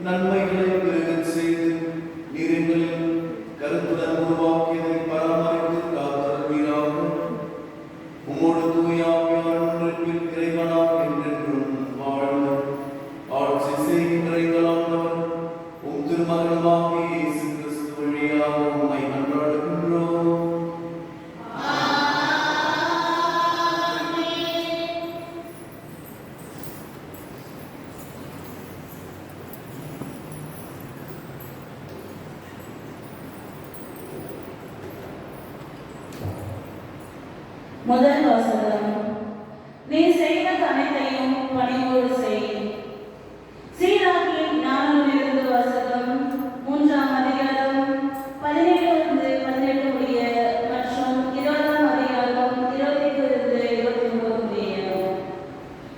நன்மைகளை பெருகச் செய்து நீரிங்களில் கருத்துடன் உருவாக்கியதை பராமரித்து முதல் வாசகம். நீ செய்வது அனைத்தையும் பணிவோடு செய். சீராக்கியின் ஞானத்திலிருந்து வாசகம். 3ஆம் அதிகாரம் 17-18 முடிய மற்றும் 20ஆம் அதிகாரம் 20-29 முடிய.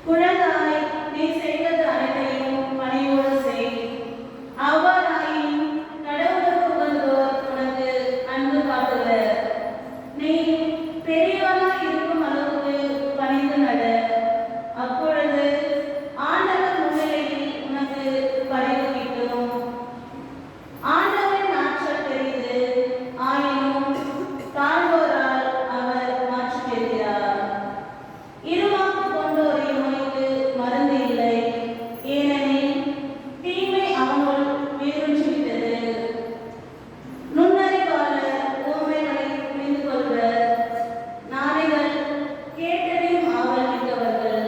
குழந்தாய், நீ செய்வது அனைத்தையும் பணிவோடு செய். அவ்வாறாயின் கடவுளுக்கு உகந்தோர் உனக்கு அன்பு காட்டுவர். நீ பெரியவனாய் இருக்கும் அளவுக்கு பணிந்து நட. அப்பொழுது ஆண்டவர் முன்னிலையில் உனக்கு பரிவு கிட்டும். ஆண்டவரின் ஆற்றல் பெரிது, ஆயினும் தாழ்வோரால் அவர் மாற்றி பெறுகிறார். இருமாப்பு கொண்டோரின் நோய்க்கு மருந்து இல்லை, ஏனெனில் தீமை அவனுள் வேரூன்றிவிட்டது. நுண்ணறிவாளர் உவமைகளை புரிந்து கொள்வர். நாளைகள் கேட்டறியும் ஆவல் மிக்கவர்கள்.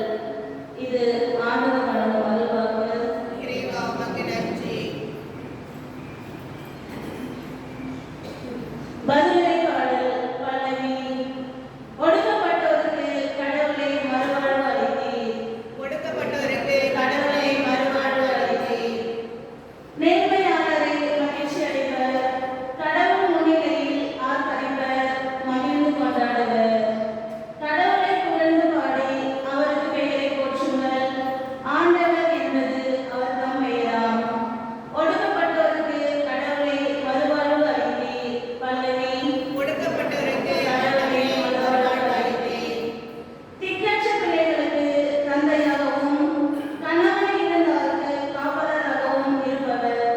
இது ஆண்டவர் வழங்கும் அருள்வாக்கு. இறைவா, உமக்கு நன்றி. பதிலுரை பாடல் பல்லவி. ஒடுக்கப்பட்டோருக்கு கடவுளை மறுவாழ்வு அளித்தீர். ஒடுக்கப்பட்டோருக்கு கடவுளை மறுவாழ்வு அளித்தீர். நேர்மையாளரை மகிழ்ச்சி அடைவர். கடவுள் முன்னிலையில் ஆர்ப்பரிப்பர், மகிழ்ந்து கொண்டாடுவர். கடவுளை புகழ்ந்து பாடி அவரது பெயரை போற்றுங்கள். ஆண்டவர் என்பது அவர் தம் பெயராம். ஒடுக்கப்பட்டோருக்கு கடவுளை மறுவாழ்வு அளித்தீர். பல்லவி. ஒடுக்கப்பட்டோருக்கு கடவுளை மறுவாழ்வு அளித்தீர். திக்கற்ற பிள்ளைகளுக்கு தந்தையாகவும் கணவனை இழந்தாருக்கு காப்பாளராகவும் இருப்பவர்.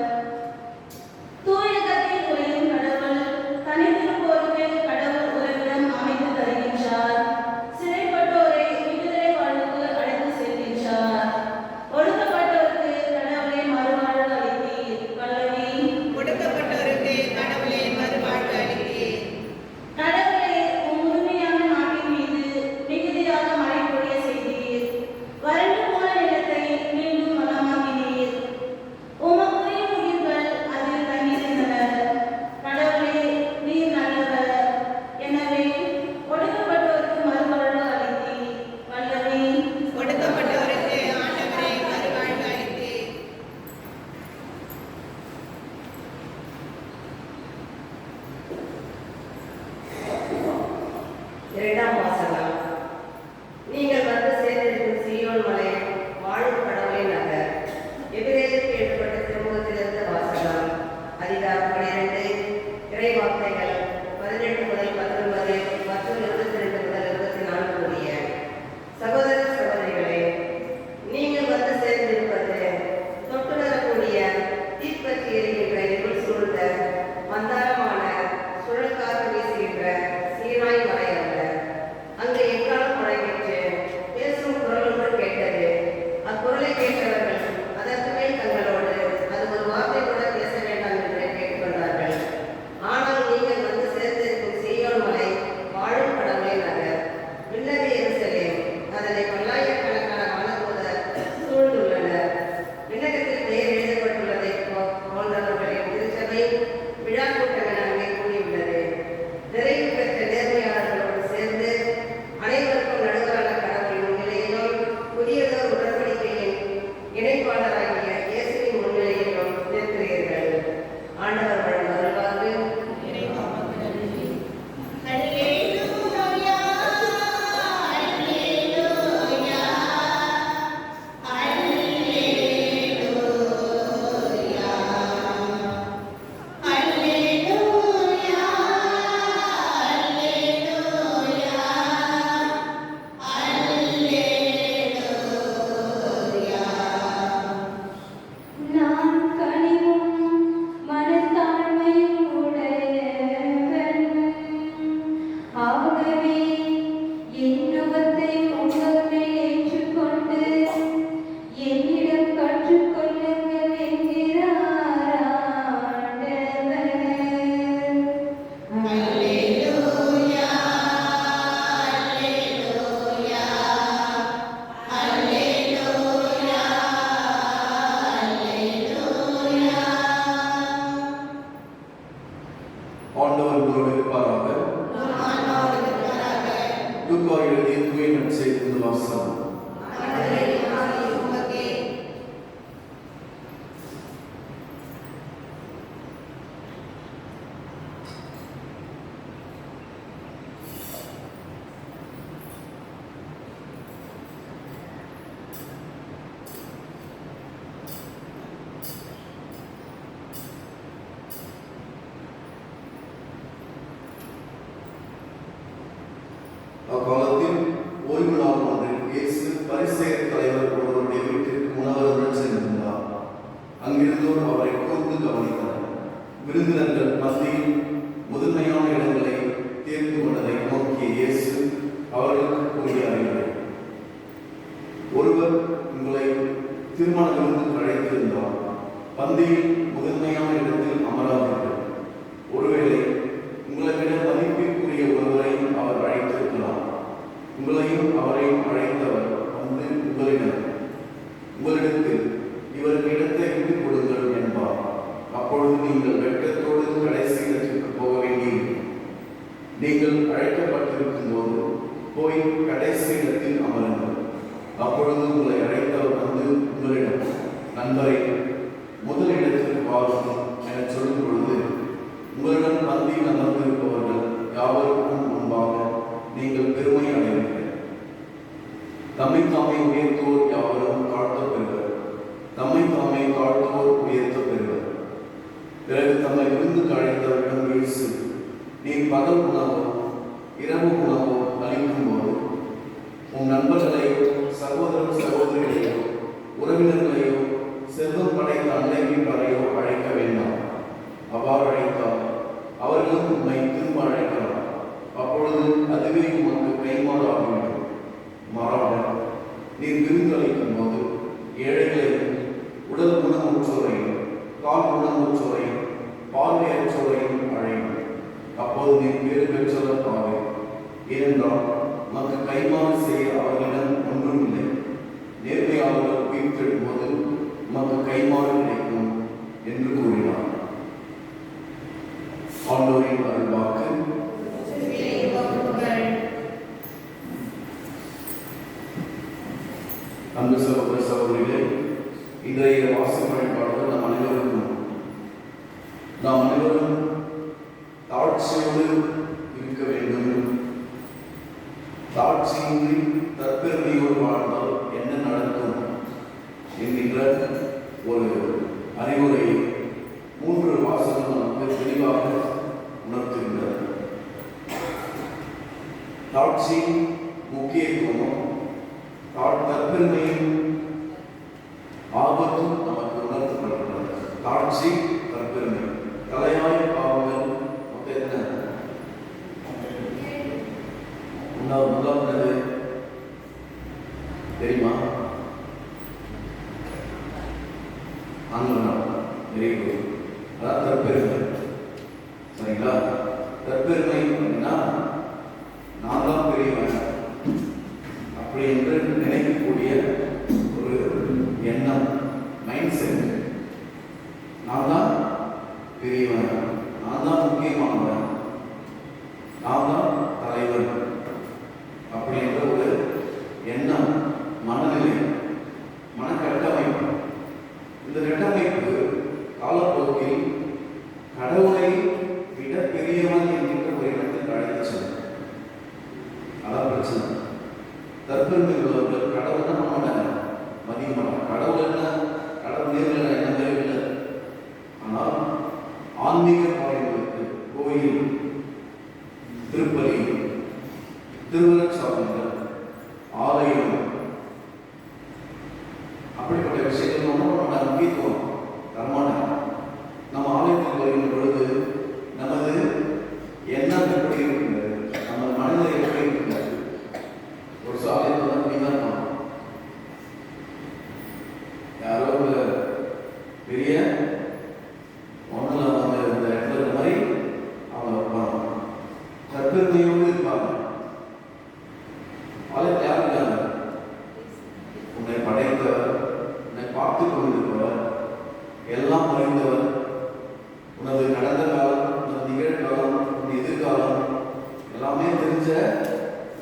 தூயகத்தில் உரையும் கடவுள். தனித்திருப்போருக்கு கடவுள் உறைவிடம் அமைத்து தருகின்றார். சிறைப்பட்டோரை விடுதலை வாழ்வுக்கு அழைத்து செல்கின்றார். ஒடுக்கப்பட்டோருக்கு கடவுளை மறுவாழ்வு அளித்தீர். பல்லவி. ஒடுக்கப்பட்டோருக்கு கடவுளை மறுவாழ்வு அளித்தீர். கடவுளே, உம் உரிமையான நாட்டின் மீது மிகுதியாக மழை பொழிய செய்தீர். வறண்டு போன நிலத்தை மீண்டும் வளமாக்கினீர். உமக்குரிய உயிர்கள் அதில் தங்கியிருந்தனர். கடவுளே, நீர் நல்லவர். எனவே ஒடுக்கப்பட்டோருக்கு மறுவாழ்வு அளித்தீர். பல்லவி. ஒடுக்கப்பட்டோருக்கு ஆண்டவரை மறுவாழ்வு அளித்தீர். இரண்டாம் வாசகம். நீங்கள் வந்து சேர்ந்திருக்கும் சீயோன் மலை வாழும் கடவுளின் நகர். எபிரேயருக்கு எழுதப்பட்ட திருமுகத்திலிருந்து வாசகம். அதிகாரம் 12, இறைவார்த்தைகள் 18 முதல் 19 மற்றும் 22 முதல் 24 முடிய. சகோதர சகோதரிகளே, நீங்கள் வந்து சேர்ந்திருப்பது தொட்டுணரக்கூடிய தீப்பற்றி எரிகின்ற இருள் சூழ்ந்த மந்தாரமான சுழற்காற்று வீசுகின்ற சீனாய் மலை அல்ல. வாசகம். அக்காலத்தில் ஓய்வு நாள் ஒன்றில் இயேசு பரிசேயர் தலைவர் ஒருவருடைய வீட்டிற்கு உணவருடன் சென்றிருந்தார். அங்கிருந்தோர் அவரை கூர்ந்து கவனித்தனர். விருந்தினர்கள் மத்தியில் முதன்மையான இடங்களை தேர்ந்து கொண்டதை நோக்கிய இயேசு அவர்களுக்கு கூறிய அறிவுரை: ஒருவர் உங்களை திருமண விருந்துக்கு அழைத்திருந்தார். பந்தியில் முதன்மையான இடத்தில் அமராதீர்கள். ஒருவேளை உங்களை விட மதிப்பிற்குரிய ஒருவரை அவர் அழைத்திருக்கலாம். உங்களையும் அவரையும் அழைத்தவர் வந்து உங்களிடத்தில் இவருக்கு இடத்தை விட்டுக் கொடுங்கள் என்பார். அப்பொழுது நீங்கள் வெட்கத்தோடு கடைசி இடத்திற்கு போக வேண்டியிருக்கும். நீங்கள் அழைக்கப்பட்டிருக்கும் போது போய் கடைசி இடத்தில் அமருங்கள். அப்பொழுது உங்களை அழைத்தவர் வந்து உங்களிடம், நண்பரை, முதல் இடத்திற்கு வாருங்கள் என சொல்லும் பொழுது உங்களுடன் பந்தியில் அமர்ந்திருப்பவர்கள் யாவருக்கும் முன்பாக நீங்கள் பெருமை அடைவீர்கள். தம்மை தாமே உயர்த்தோர் யாவரும் தாழ்த்தப் பெறுவர். தம்மை தாமே தாழ்த்தோர் உயர்த்தப் பெறுவர். பிறகு தம்மை விருந்துக்கு அழைத்தவரிடம் இயேசு, நீ பகல் உணவோ இரவு உணவோ அளிக்கும் போது உன் நண்பர்களையோ சகோதரர் சகோதரிகளையோ உறவினர்களையோ செல்வம் படைத்த அண்டை வீட்டாரையோ அழைக்க வேண்டாம். அவ்வாறு அழைத்தால் அவர்களும் உண்மை திரும்ப அழைக்கலாம். அப்பொழுது அதுவே உமக்கு கைமாறாகிவிடும். மாறாக நீர் விருந்து அளிக்கும் போது ஏழைகளையும் உடல் குணமுற்றோரையும் கால் குணமுற்றோரையும் பார்வையற்றோரையும் அழையும். அப்போது நீர் பேறு பெற்றவர் பாவை. ஏனென்றால் மற்ற கைமாறு செய்ய அவர்களிடம் ஒன்றும் இல்லை. நேர்மையாளர்கள் உயிர்த்தெழும் போது மற்ற கைமாறு கிடைக்கும் என்று கூறினார். ஆண்டவரின் அருள்வாக்கு. அன்பு சகோதர சகோதரிகளே, இன்றைய வாசக வழிபாடுகள் நாம் அனைவரும் தாழ்ச்சியோடு இருக்க வேண்டும். தாழ்ச்சியின்றி தற்பெருமையோடு வாழ்ந்தால் என்ன நடக்கும் என்கின்ற ஒரு அறிவுரை 3 வாசகம் நமக்கு தெளிவாக உணர்த்துகின்றது. தாழ்ச்சி முக்கியத்துவமும் தற்பெருமையும் ஆபத்தும் நமக்கு உணர்த்தப்படுகிறது. தாழ்ச்சி தற்பெருமை தலையாய பாவங்கள் என்ன? முதலாவது தெரியுமா? அதான் தற்பெருமை. சரிங்களா? தற்பெருமை அப்படின்னா நான் தான் பெரியவன் அப்படி என்று நினைக்கக்கூடிய ஒரு எண்ணம், மைண்ட் செட். நான் தான் பெரியவன், நான் தான் முக்கியமானவன், நான் தான் தலைவர் அப்படி என்ற ஒரு எண்ணம், மனநிலை, மனக்கட்டமைப்பு. இந்த கட்டமைப்பு காலப்போக்கில் கடவுளை விட பெரியவன் என்கின்ற ஒரு இடத்தில் அழைத்து. அதான் பிரச்சனை. தற்பெருமை உள்ளவர்கள் கடவுள் தான் பண்ண மதியமான கடவுள் என்ன, கடவுள் நேரில் என்னவே இல்லை. ஆனால் ஆன்மீக பாடங்களுக்கு கோயில், திருப்பலி, திருவருட்சாதனங்கள், ஆலயம், அப்படிப்பட்ட விஷயங்கள் நம்ம முக்கியத்துவம் தரமான. நம்ம ஆலயத்தில் வருகின்ற பொழுது நமது எண்ணம் எப்படி இருக்கிறது, நமது மனநிலை எப்படி இருக்கிறது. ஒரு சாலையில் தான் யாரோ ஒரு பெரிய ஒன்றில் அவங்க இந்த இடத்துல இருந்த மாதிரி அவங்க இருப்பாங்க, தற்பெருமையோடு இருப்பாங்க. ஆலயத்தில் யாரும் இருக்காங்க? உன்னை படைத்தவர், உன்னை பார்த்து கொண்டிருப்பவர், எல்லாம் அறிந்தவர், உனது கடந்த காலம், உனது நிகழ்காலம், உன் எதிர்காலம் எல்லாமே தெரிஞ்ச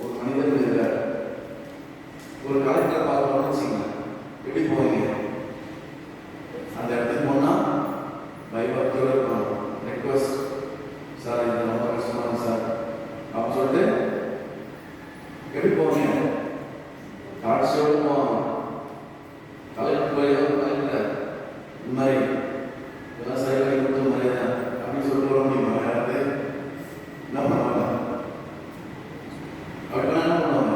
ஒரு மனிதன் இருக்கார். ஒரு கலெக்டரை பார்க்கணும்னு வச்சுக்கோங்க, எப்படி போவீங்க? அந்த இடத்துக்கு போனால் பயபக்தியோடு இருக்கணும். ரெக்வஸ்ட், சார் இது ரொம்ப கஷ்டமான சார் அப்படின்னு சொல்லிட்டு எப்படி போவீங்க? காட்சியோடு போவாங்க. கலெக்டர் போய் கலெக்டர் இந்த மாதிரி இதெல்லாம் சரி பண்ணி கொடுத்த மாதிரி தான் அப்படின்னு சொல்லிட்டு வர முடியுமா? யாராவது என்ன பண்ணுவாங்க? அப்படி பண்ணா என்ன பண்ணுவாங்க?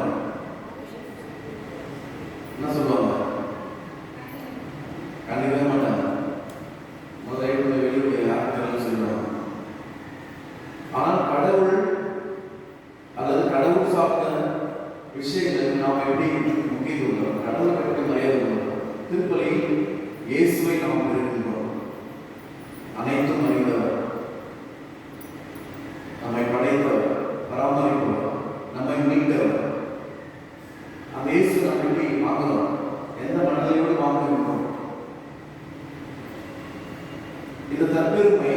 என்ன சொல்லுவாங்க? கண்டிப்பாக மாட்டாங்க. முதல்ல வெளியே யாருக்கு சொல்லுவாங்க. ஆனால் கடவுள் அல்லது கடவுள் சார்ந்த விஷயங்களுக்கு நாம் எப்படி முக்கியத்துவம், கடவுளை எப்படி மரியாதை கொடுக்கிறோம்? திருப்பலியில் இயேசுவை நாம் இருக்கின்றோம். அனைத்தும் அறிந்தவர், நம்மை படைத்தவர், பராமரிப்பவர், நம்மை மீட்டவர். அந்த இயேசு நாம் எப்படி வாங்குகிறோம்? எந்த மனநிலையோடு வாங்குகிறோம்? இந்த தற்பெருமை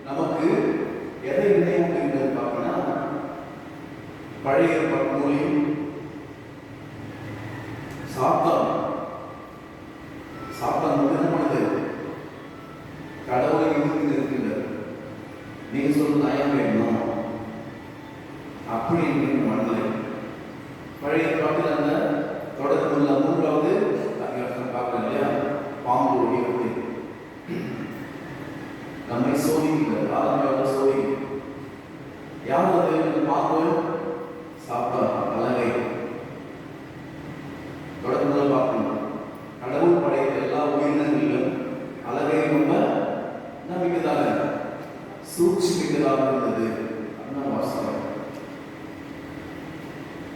நமக்கு எதை நினைவுகின்றது பார்த்தீங்கன்னா, பழைய நூலில் சாத்தான் என்ன பண்ணுது? கடவுளை எதிர்த்து இருக்கின்றது. நீங்க சொல்றது நியாயம் வேணும் அப்படி மனநிலை. பழைய பாட்டில் அந்த தொடர்பு உள்ள 3வது அதிகாரத்தில் பார்க்கலாம் இல்லையா? பாம்பு ஒழியத்தை நம்மை சோதிக்கிறது, ஆரம்ப சோதிக்கிறது. யாராவது இந்த பாம்பு சாப்பிட்டா அழகை தொடர்ந்து பார்க்கணும். கடவுள் படைத்த எல்லா உயிரினங்களிலும் அழகை ரொம்ப நம்பிக்கைதாக சூட்சிமிக்கதாக இருந்தது. அதுதான் வாசகம்.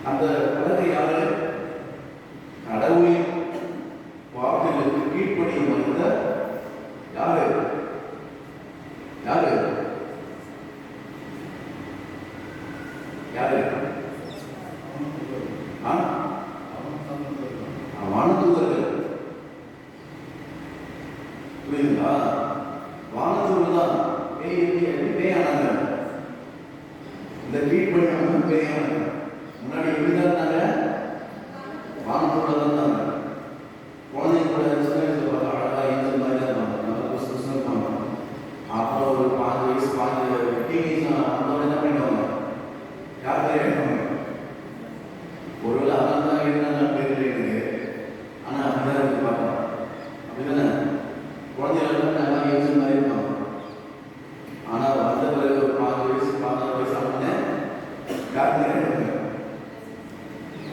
அந்த அழகை யாரு? கடவுளின் வார்த்தைகளுக்கு கீழ்ப்படியும் வந்த யாரு? யாரு? யாரு? வானதூதர்கள். புரியுதுங்களா? வானதூதர்கள் தான் பேயானாங்க. இந்த கீழ்ப்படியும் பேயானாங்க. முன்னாடி எப்படிதான் இருந்தாங்க? வானதூதர்கள் தான் இருந்தாங்க. குழந்தைங்க கூட அழகா இந்த மாதிரி தான் இருந்தாங்க. நல்லா புதுசு இருப்பாங்க. அப்புறம் ஒரு 5 வயசு 5 டீனேஜ் அந்த என்ன பண்ணிடுவாங்க? யார் பேர் எடுப்பாங்க? ஒருவேளை அதனால தான் இருந்தாலும் தெரியல எனக்கு. ஆனால் அப்படிதான் இருக்கு பார்க்கலாம். அப்படிதானே? குழந்தைகள் நல்லா யோசிச்சு மாதிரி இருப்பாங்க. ஆனால் வந்த பிறகு ஒரு 5 வயசு 16 வயசு ஆகுது. யார் மாதிரி எடுப்பாங்க?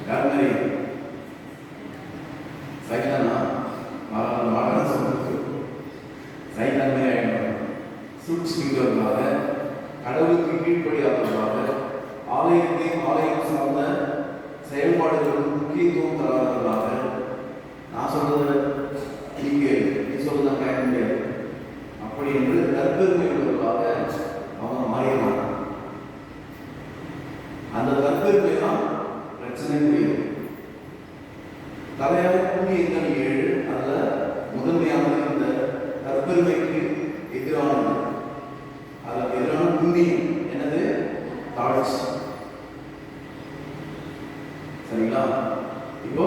யார் மாதிரி? சைத்தானா? மாடன சொல்றது சைத்தான் மாதிரி ஆகிடும். சூட்சிமிக்கவர்களாக, கடவுளுக்கு கீழ்ப்படியாதவர்களாக, ஆலயம் சார்ந்த செயல்பாடுகளுக்கு முக்கியத்துவம் தராதவர்களாக, நான் சொல்றது நீ சொல்றதை கேட்க முடியாது அப்படி என்று தற்பெருமை உள்ளவர்களாக அவங்க மாறிடுவாங்க. அந்த தற்பெருமை தான் பிரச்சனைக்குரியது. தலையாய புண்ணியங்கள் 7, அதில் முதன்மையானது இந்த தற்பெருமைக்கு எதிரானது. அதற்கு எதிரான புண்ணியம் என்னது? தாழ்ச்சி. சரிங்களா? இப்போ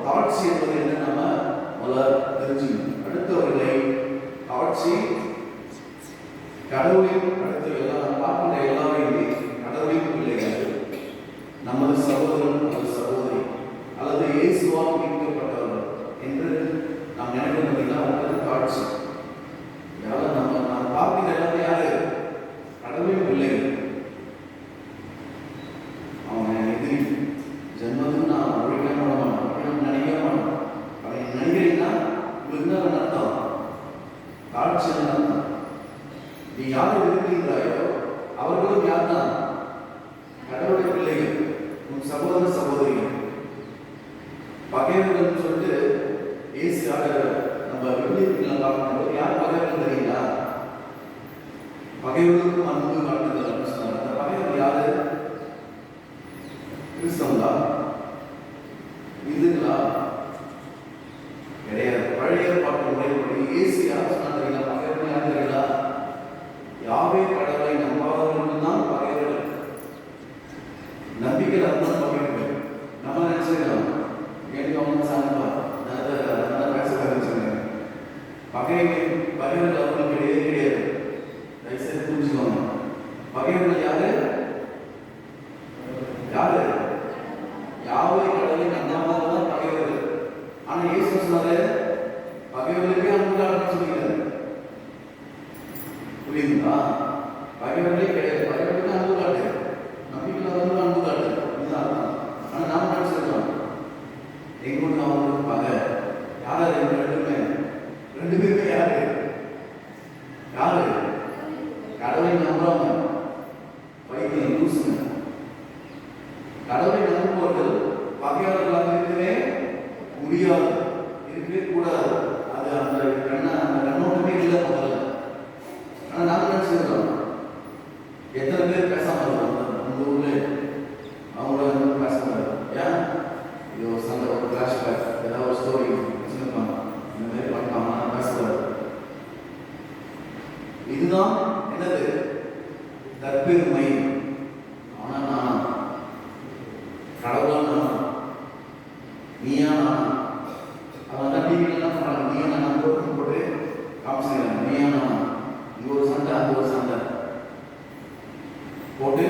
தாழ்ச்சி என்பது என்ன நம்ம முதல்ல தெரிஞ்சுக்கணும். அடுத்தவர்களை தாழ்ச்சி கடவுளின் அடுத்த எல்லாம் பார்க்கின்ற எல்லாமே கடவுளின் பிள்ளைகள், நமது சகோதரன் அல்லது சகோதரி அல்லது இயேசுவால் மீட்கப்பட்டவர் என்று நாம் நினைக்கிறோம். அடுத்தது தாழ்ச்சி. யாரும் நம்ம பார்க்கின்ற எல்லாமே யாரு? கடவுளின் பிள்ளைகள். அவங்க எதிரி ஜென்மத்துக்கு நான் ஒழிக்க மாட்டோம் அப்படின்னு நினைக்க மாட்டோம். அப்படி நினைக்கிறீங்கன்னா உங்களுக்கு என்ன அர்த்தம்? தாழ்ச்சி அர்த்தம். நீ யாரை இருக்கின்றாயோ அவர்களும் யார் தான்? கடவுளுடைய பிள்ளைகள், உன் சகோதர சகோதரிகள். பகைவர்கள் சொல்லிட்டு ஏசு நம்ம வெளியில் பார்க்கணும். யார் பகைவர்கள் தெரியுங்களா? பகைவர்களுக்கும் அன்பு காட்டுதல் அப்படின்னு சொன்னாங்க. அந்த பகைவர்கள் யாரு? கிறிஸ்தவங்களா? இதுங்களா? கிடையாது. பழைய பாட்டு முறைப்படி இயேசு யார் சொன்னா தெரியல? பகைவர்கள் யார் தெரியல? யாவே கடவுளை நம்பாதவர்கள் தான் பகைவர்கள். நம்பிக்கை தான் பகைவர்கள். நம்ம நினைச்சிருக்கோம் யாரு? யாவை கடவுளின் அண்ணாமலை தான் பகைவர்கள். ஆனா இயேசு சொன்னாரு பகைவர்களுக்கே அன்பு காட்டணும்னு சொல்லிக்கிறாரு. புரியுதுங்களா? பகைவர்களே கிடையாது, பகைவர்களுக்கு அன்பு காட்டு, நம்பிக்கையில் வந்து அன்பு காட்டு, இதுதான் அர்த்தம். ஆனா நாம நினைச்சிருக்கோம் எங்களுக்கு அவங்களுக்கு பகை. யாரா ரெண்டு பேருமே யாரு? யாரு? கடவுளை நம்பாம வைத்தியம் லூசுங்க. கடவுளை நம்புபவர்கள் பகையாளர்களாக இருக்கவே முடியாது, இருக்கவே கூடாது. அது அந்த கண்ணோட்டமே இல்லை முதல்ல. ஆனா நாம நினைச்சிருக்கோம் எத்தனை பேர் பேசாம இருக்காங்க அந்த ஊர்ல, அவங்கள பேசாம ஏன் இது ஒரு சண்டை, ஒரு ஃபிளாஷ்பேக், ஏதாவது ஒரு ஸ்டோரி வச்சுருப்பாங்க, இந்த மாதிரி பண்ணாம பேசக்கூடாது. இதுதான் என்னது? தற்பெருமை. ஆனா நான் கடவுளா நான், நீயா நான், அதான் டிவில எல்லாம் சொல்றாங்க, நீயா நான் போட்டு காமிச்சிருக்காங்க, நீயா நான், இங்க ஒரு சண்டை அங்க ஒரு சண்டை போட்டு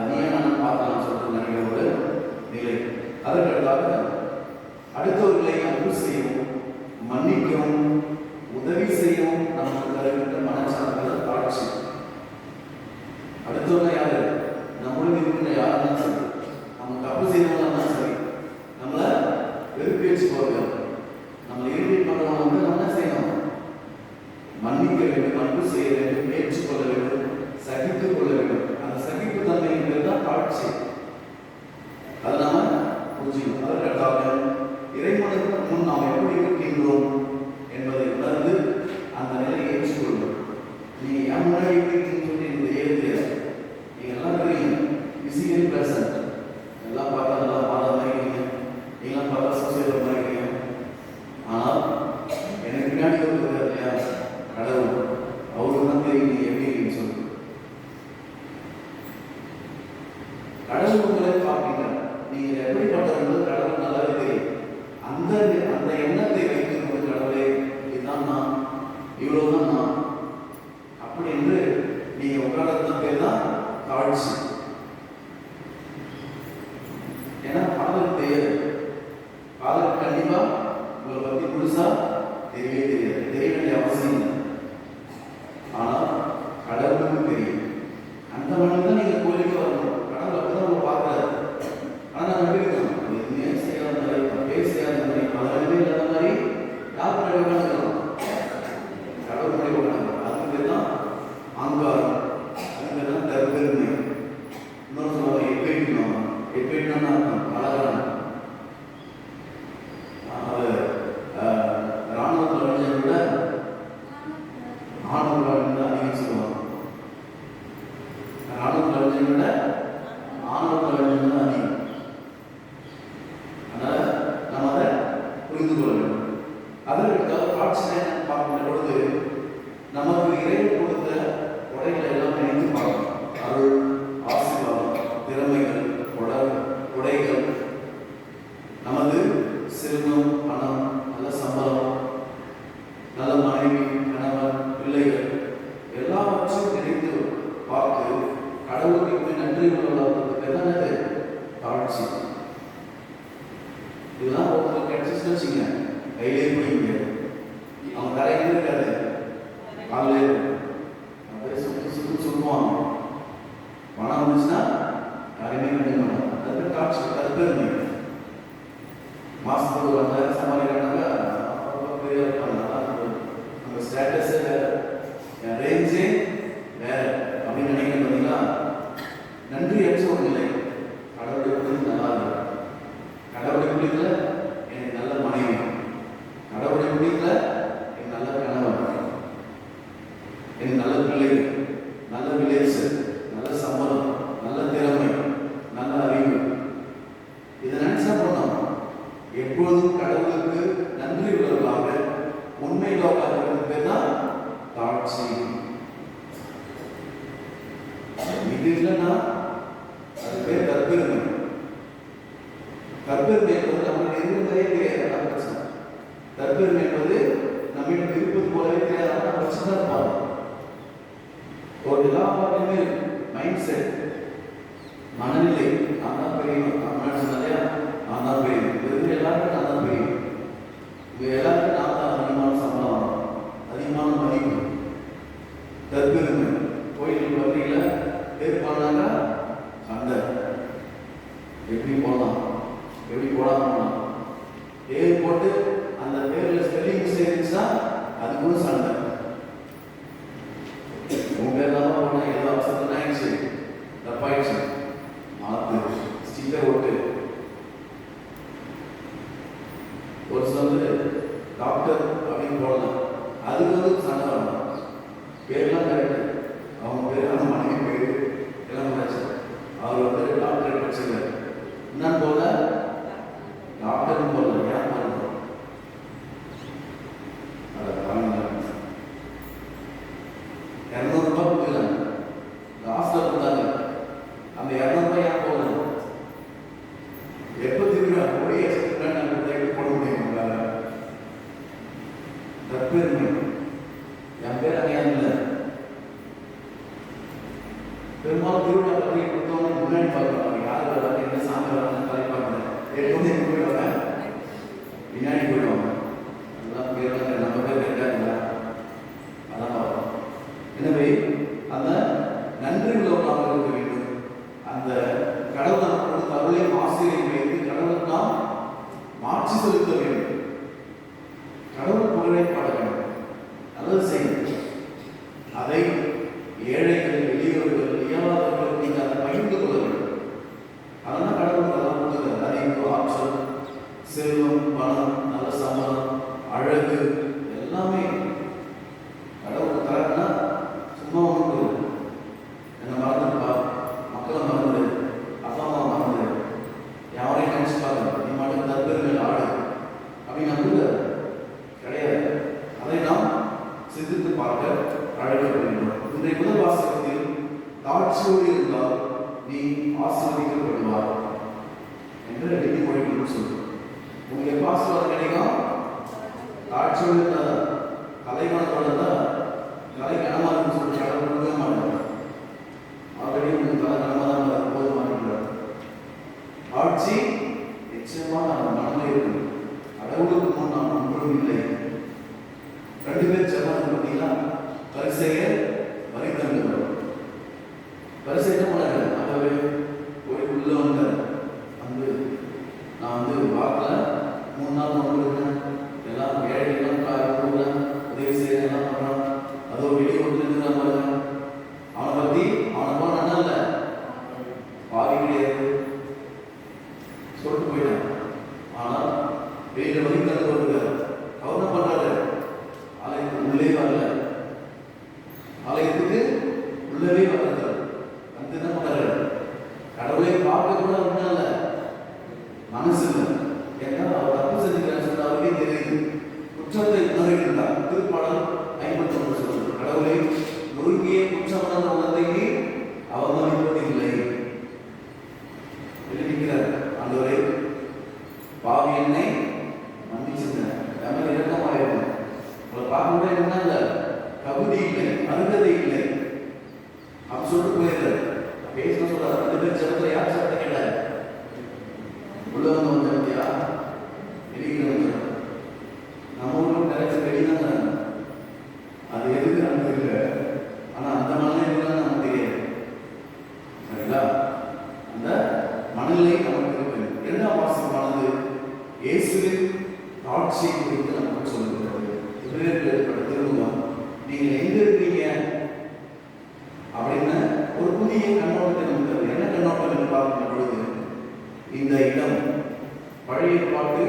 நீயா நான் பார்க்கலாம் சொல்றது நினைக்கிற ஒரு நிலை. அதற்கடுத்தாக அடுத்தவர்களை அன்பு செய்யவும் மன்னிக்கவும் உதவி செய்யவும் நமக்கு தருகின்ற மனச்சார்ந்த காட்சி. அடுத்தவங்க யாரு? நம்மளும் இருக்கிற யாருன்னா சரி, நம்ம தப்பு செய்யறவங்க சரி, நம்மள வெறுப்பேச்சு போவார்கள், நம்ம இரிட்டேட் பண்றவங்க வந்து நம்ம என்ன செய்யணும்? மன்னிக்க வேண்டும், அன்பு செய்ய வேண்டும், ஏற்றுக்கொள்ள வேண்டும், சகித்துக் கொள்ள வேண்டும். அந்த சகிப்பு தன்மை தான் காட்சி. அதை நாம புரிஞ்சுக்கணும். அதற்கடுத்தாக இறைவனுக்கு முன் நாம் எப்படி இருக்கின்றோம் என்பதை உணர்ந்து அந்த நிலையை ஏற்றுக்கொள்ளும். நீங்க என் முன்னாடி எப்படி இருக்கீங்கன்னு சொல்லி எனக்கு தெரியாது. நீங்க எல்லாம் இருக்கிறீங்க பிசிக்கலி பிரசன்ட், எல்லாம் பார்த்தா நல்லா பாத மாதிரி இருக்கீங்க, நீங்களாம் பார்த்தா சோசியல் மாதிரி இருக்கீங்க. ஆனால் எனக்கு பின்னாடி இருக்கிறார் இல்லையா கடவுள், அவருக்கு தான் தெரியும் நீங்க எப்படி இருக்கீங்கன்னு சொல்லி. கடவுள் உங்களை பார்ப்பீங்க, நீங்க எப்படிப்பட்டவர்கள் கடவுள் நல்லாவே தெரியும். அந்த எண்ணத்தை வைத்து கடவுளே இதுதான் நான், இவ்வளவுதான் நான் அப்படி என்று நீங்க உட்கார்ந்த பேர் தான் காட்சி. ஏன்னா பாதருக்கு தெரியாது, பாதருக்கு கண்டிப்பா உங்களை பத்தி முழுசா தெரியவே தெரியாது, தெரிய வேண்டிய அவசியம் இல்லை. ஆனால் கடவுளுக்கு தெரியும். அந்த மனிதன் தான் நீங்க கோயிலுக்கு வரணும், கடவுள் அப்படிதான் உங்களை பார்க்கறாரு. ஆனா நம்ம இருக்கோம் எதுவுமே செய்யாத மாதிரி, தப்பே செய்யாத மாதிரி, பலருமே இல்லாத மாதிரி யார் நடைபெறாங்க? கடவுள் நடைபெறாங்க. அதுக்கு பேர் தான் ஆங்காரம், அதுக்கு பேர் தான் தற்பெருமை. இன்னொரு சொல்லுவாங்க எப்பேட்னா, எப்பேட்னா அழகான ராணுவத்தில் அழிஞ்சதை விட ஆணவத்தில் அழிஞ்சது அதிகம் சொல்லுவாங்க. ராணுவத்தில் அழிஞ்சதை விட ஆணவத்தில் அழிஞ்சது தான் அதிகம். அதனால நம்ம அதை புரிந்து கொள்ள வேண்டும். அதற்காக காட்சியை பார்க்கின்ற பொழுது நமக்கு இறைவன் கொடுத்த கொடைகளை எல்லாம் நினைத்து பார்க்கணும். அருள், ஆசீர்வாதம், திறமைகள், கொடைகள், நமது செல்வம், பணம், நல்ல சம்பளம், நல்ல மனைவி, கணவன், பிள்ளைகள் எல்லாவற்றையும் நினைத்து பார்த்து கடவுளுக்கு நன்றி உள்ளவர்களுக்கு என்னது காட்சி. இதெல்லாம் ஒருத்தர் கிடைச்சிச்சு வச்சுங்க, கையிலே போயிங்க, அவன் கரையிலே இருக்காது, காலையிலே அப்படியே சுற்றி சுற்றி சொல்லுவான். பணம் வந்துச்சுன்னா யாரையுமே கண்டிக்க மாட்டான். அது காட்சி, அது பெருமை. மாசத்துக்கு ஒரு 1000 சம்பாதிக்கிறாங்க, பெரிய நம்ம ஸ்டேட்டஸ் என் ரேஞ்சே வேற அப்படின்னு நினைக்கிறேன். பார்த்தீங்களா, நன்றி அற்ற ஒரு நிலை. கடவுளுடைய புரிந்து நல்லா இருக்கு, கடவுளுடைய புரிதல எனக்கு நல்ல மனைவி, கடவுளுடைய புரிதல எனக்கு நல்ல கணவன், எனக்கு நல்ல பிள்ளைகள், நல்ல விளைச்சு, நல்ல சம்பளம், நல்ல திறமை, நல்ல அறிவு. இதை நினைச்சா பண்ணோம் எப்போதும் கடவுளுக்கு நன்றி உள்ளவர்களாக உண்மையில் உட்கார்ந்து பேர் தான் காட்சி. இது இல்லைன்னா அது பேர் தற்பெருமை. தற்பெருமை என்பது நம்மளுடைய இருந்ததே தெரியாது, பிரச்சனை. தற்பெருமை என்பது நம்மிடம் இருப்பது போலவே தெரியாத பிரச்சனை இருப்பாங்க. ஒரு எல்லாமே மைண்ட் செட், மனநிலை, எப்படி போடலாம், எப்படி போடாம போடலாம். பேர் போட்டு அந்த பேர்ல ஸ்பெல்லிங் மிஸ்டேக் இருந்துச்சுன்னா அதுக்குள்ள சண்டை. உங்க பேர் தான் போனா ஏதோ அப்செட் ஆயிடுச்சு, தப்பாயிடுச்சு, மாத்து ஸ்டிக்கர் ஓட்டு. ஒரு சிலர் டாக்டர் அப்படின்னு போடலாம், அதுக்கு வந்து சண்டை வரலாம். பேர்லாம் கரெக்டு, அவங்க பேர் அந்த மனைவி பேர் எல்லாம் பிரச்சனை. அவர் வந்து டாக்டர் பிரச்சனை என்னன்னு போல டாக்டர்னு போடல, ஏன் போடணும்? $200 கொடுத்துருக்காங்க, லாஸ்ட்ல கொடுத்தாங்க. அந்த $200 ஏன் போடணும்? எப்போ திரும்ப அப்படியே நாங்கள் போட முடியும்? உங்களால தற்பெருமை. என் பேர் அங்கே இல்லை. பெரும்பாலும் திருவிழா பற்றி கொடுத்தவங்க முன்னாடி பார்க்கலாம், யார் வராங்க, என்ன சாமி வராங்க தலைப்பாங்க. எப்போது எங்க போய் வர பின்னாடி போயிடுவாங்க. அதெல்லாம் பேர் நம்ம பேர் கேட்டாங்களா, அதான் பார்ப்போம். எனவே அந்த நன்றி உள்ளவர்களாக இருக்க வேண்டும். அந்த கடவுள் நமக்கு கொடுத்த அருளையும் ஆசிரியை வைத்து கடவுளுக்கு நாம் மாற்றி செலுத்த வேண்டும். கடவுள் புகழை பாட வேண்டும், நல்லது செய்யும். அதை ஏழைகள், எளியவர்கள், இயலாதவர்கள் நீங்கள் அதை பகிர்ந்து கொள்ள வேண்டும். அதெல்லாம் கடவுள் அதெல்லாம் கொடுத்துருக்காரு. அறிவு, ஆற்றல், செல்வம், பணம், நல்ல சம்பளம், அழகு எல்லாமே கடவுள் தரன்னா சும்மா ஒன்று என்ன மறந்துப்பா, மக்களை மறந்து, அப்பா அம்மா மறந்து, யாரையும் நினைச்சு பார்க்க நீ மட்டும் தற்பெருமையில் ஆடு அப்படின்னு நம்புங்க கிடையாது. அதை நாம் சிந்தித்து பார்க்க அழைக்க வேண்டும். இன்றைய முதல் வாசகத்தில் தாட்சியோடு இருந்தால் நீ ஆசீர்வதிக்கப்படுவார் என்று நீதிமொழிகள் சொல்லும். உங்களுக்கு எப்போ ஆசீர்வாதம் கிடைக்கும்? தாட்சியோடு இருந்தால். கலைமனத்தோட தான் கலை கனமாக இருக்குன்னு சொல்லி கடவுள் கொடுக்க மாட்டாங்க. ஆல்ரெடி உங்களுக்கு கலை கனமாக தான் போது மாட்டாங்க. ஆட்சி நிச்சயமாக அந்த மனமே இருக்கும். கடவுளுக்கு முன் நாம் ஒன்றும் இல்லை. 2 பேர் ஜெபம் பார்த்தீங்கன்னா பரிசேயர், வரிதண்டுகள். பரிசேயர் என்ன பண்ணாரு? ஆகவே போய் உள்ள வந்தார். வந்து நான் வந்து வாக்கில் 3 நாள் நோன்பு எல்லாம் ஏழைகள்லாம் கொடுக்குறேன், உதவி செய்ய எல்லாம் பண்ணுறான். அதோ வெளியே வந்து நிறுத்துறான் பாருங்க. அவனை பற்றி அவனை போன நல்லா இல்லை, பாவி கிடையாது சொல்லிட்டு போயிட்டான். ஆனால் வெளியில் வரிதண்டு வருகிறார். அவர் என்ன பண்ணுறாரு? ஆலயத்துக்கு உள்ளே வரல, ஆலயத்துக்கு உள்ளவே வரல. வந்து என்ன பண்ணாரு? கடவுளை பார்க்க கூட ஒன்றும் மனசு இல்லை. ஏன்னா அவர் தப்பு செஞ்சுக்கிறான்னு சொல்லி அவருக்கே தெரியுது. குற்றத்தை உணர்கின்றார். திருப்பாடல் 51 சொல்றது, கடவுளை நொறுங்கிய குற்றமான உள்ளத்தைக்கு அவமதிப்பது இல்லை. எழுதிக்கிறார், ஆண்டவரே பாவி என்னை மன்னிச்சுங்க, நம்ம இறக்கமாயிருக்கும். உங்களை பார்க்க கூட என்ன தகுதி இல்லை, அருகதை இல்லை அப்படி சொல்லிட்டு போயிருக்காரு. பேசணும் சொல்றாரு. 2 பேர் ஜெபத்தில் யார் சட்டை கேட்டார்? உள்ள வந்து ஜெபத்தியா வெளியில நம்ம ஊரில் நிறைய வெளிதான். அது எதுக்கு நமக்கு இல்லை, ஆனால் அந்த மனநிலை இருக்குன்னு நமக்கு தெரியாது. சரிங்களா? அந்த மனநிலை நமக்கு இருக்கு. 2ஆம் வாசகமானது இயேசுவின் ஆட்சியை குறித்து நமக்கு சொல்லுகிறது. திரும்ப நீங்கள் எங்க இருக்கீங்க அப்படின்னு ஒரு புதிய கண்ணோட்டத்தை நமக்கு. என்ன கண்ணோட்டம் என்று பார்க்கும் பொழுது இந்த இடம் பழைய பாட்டு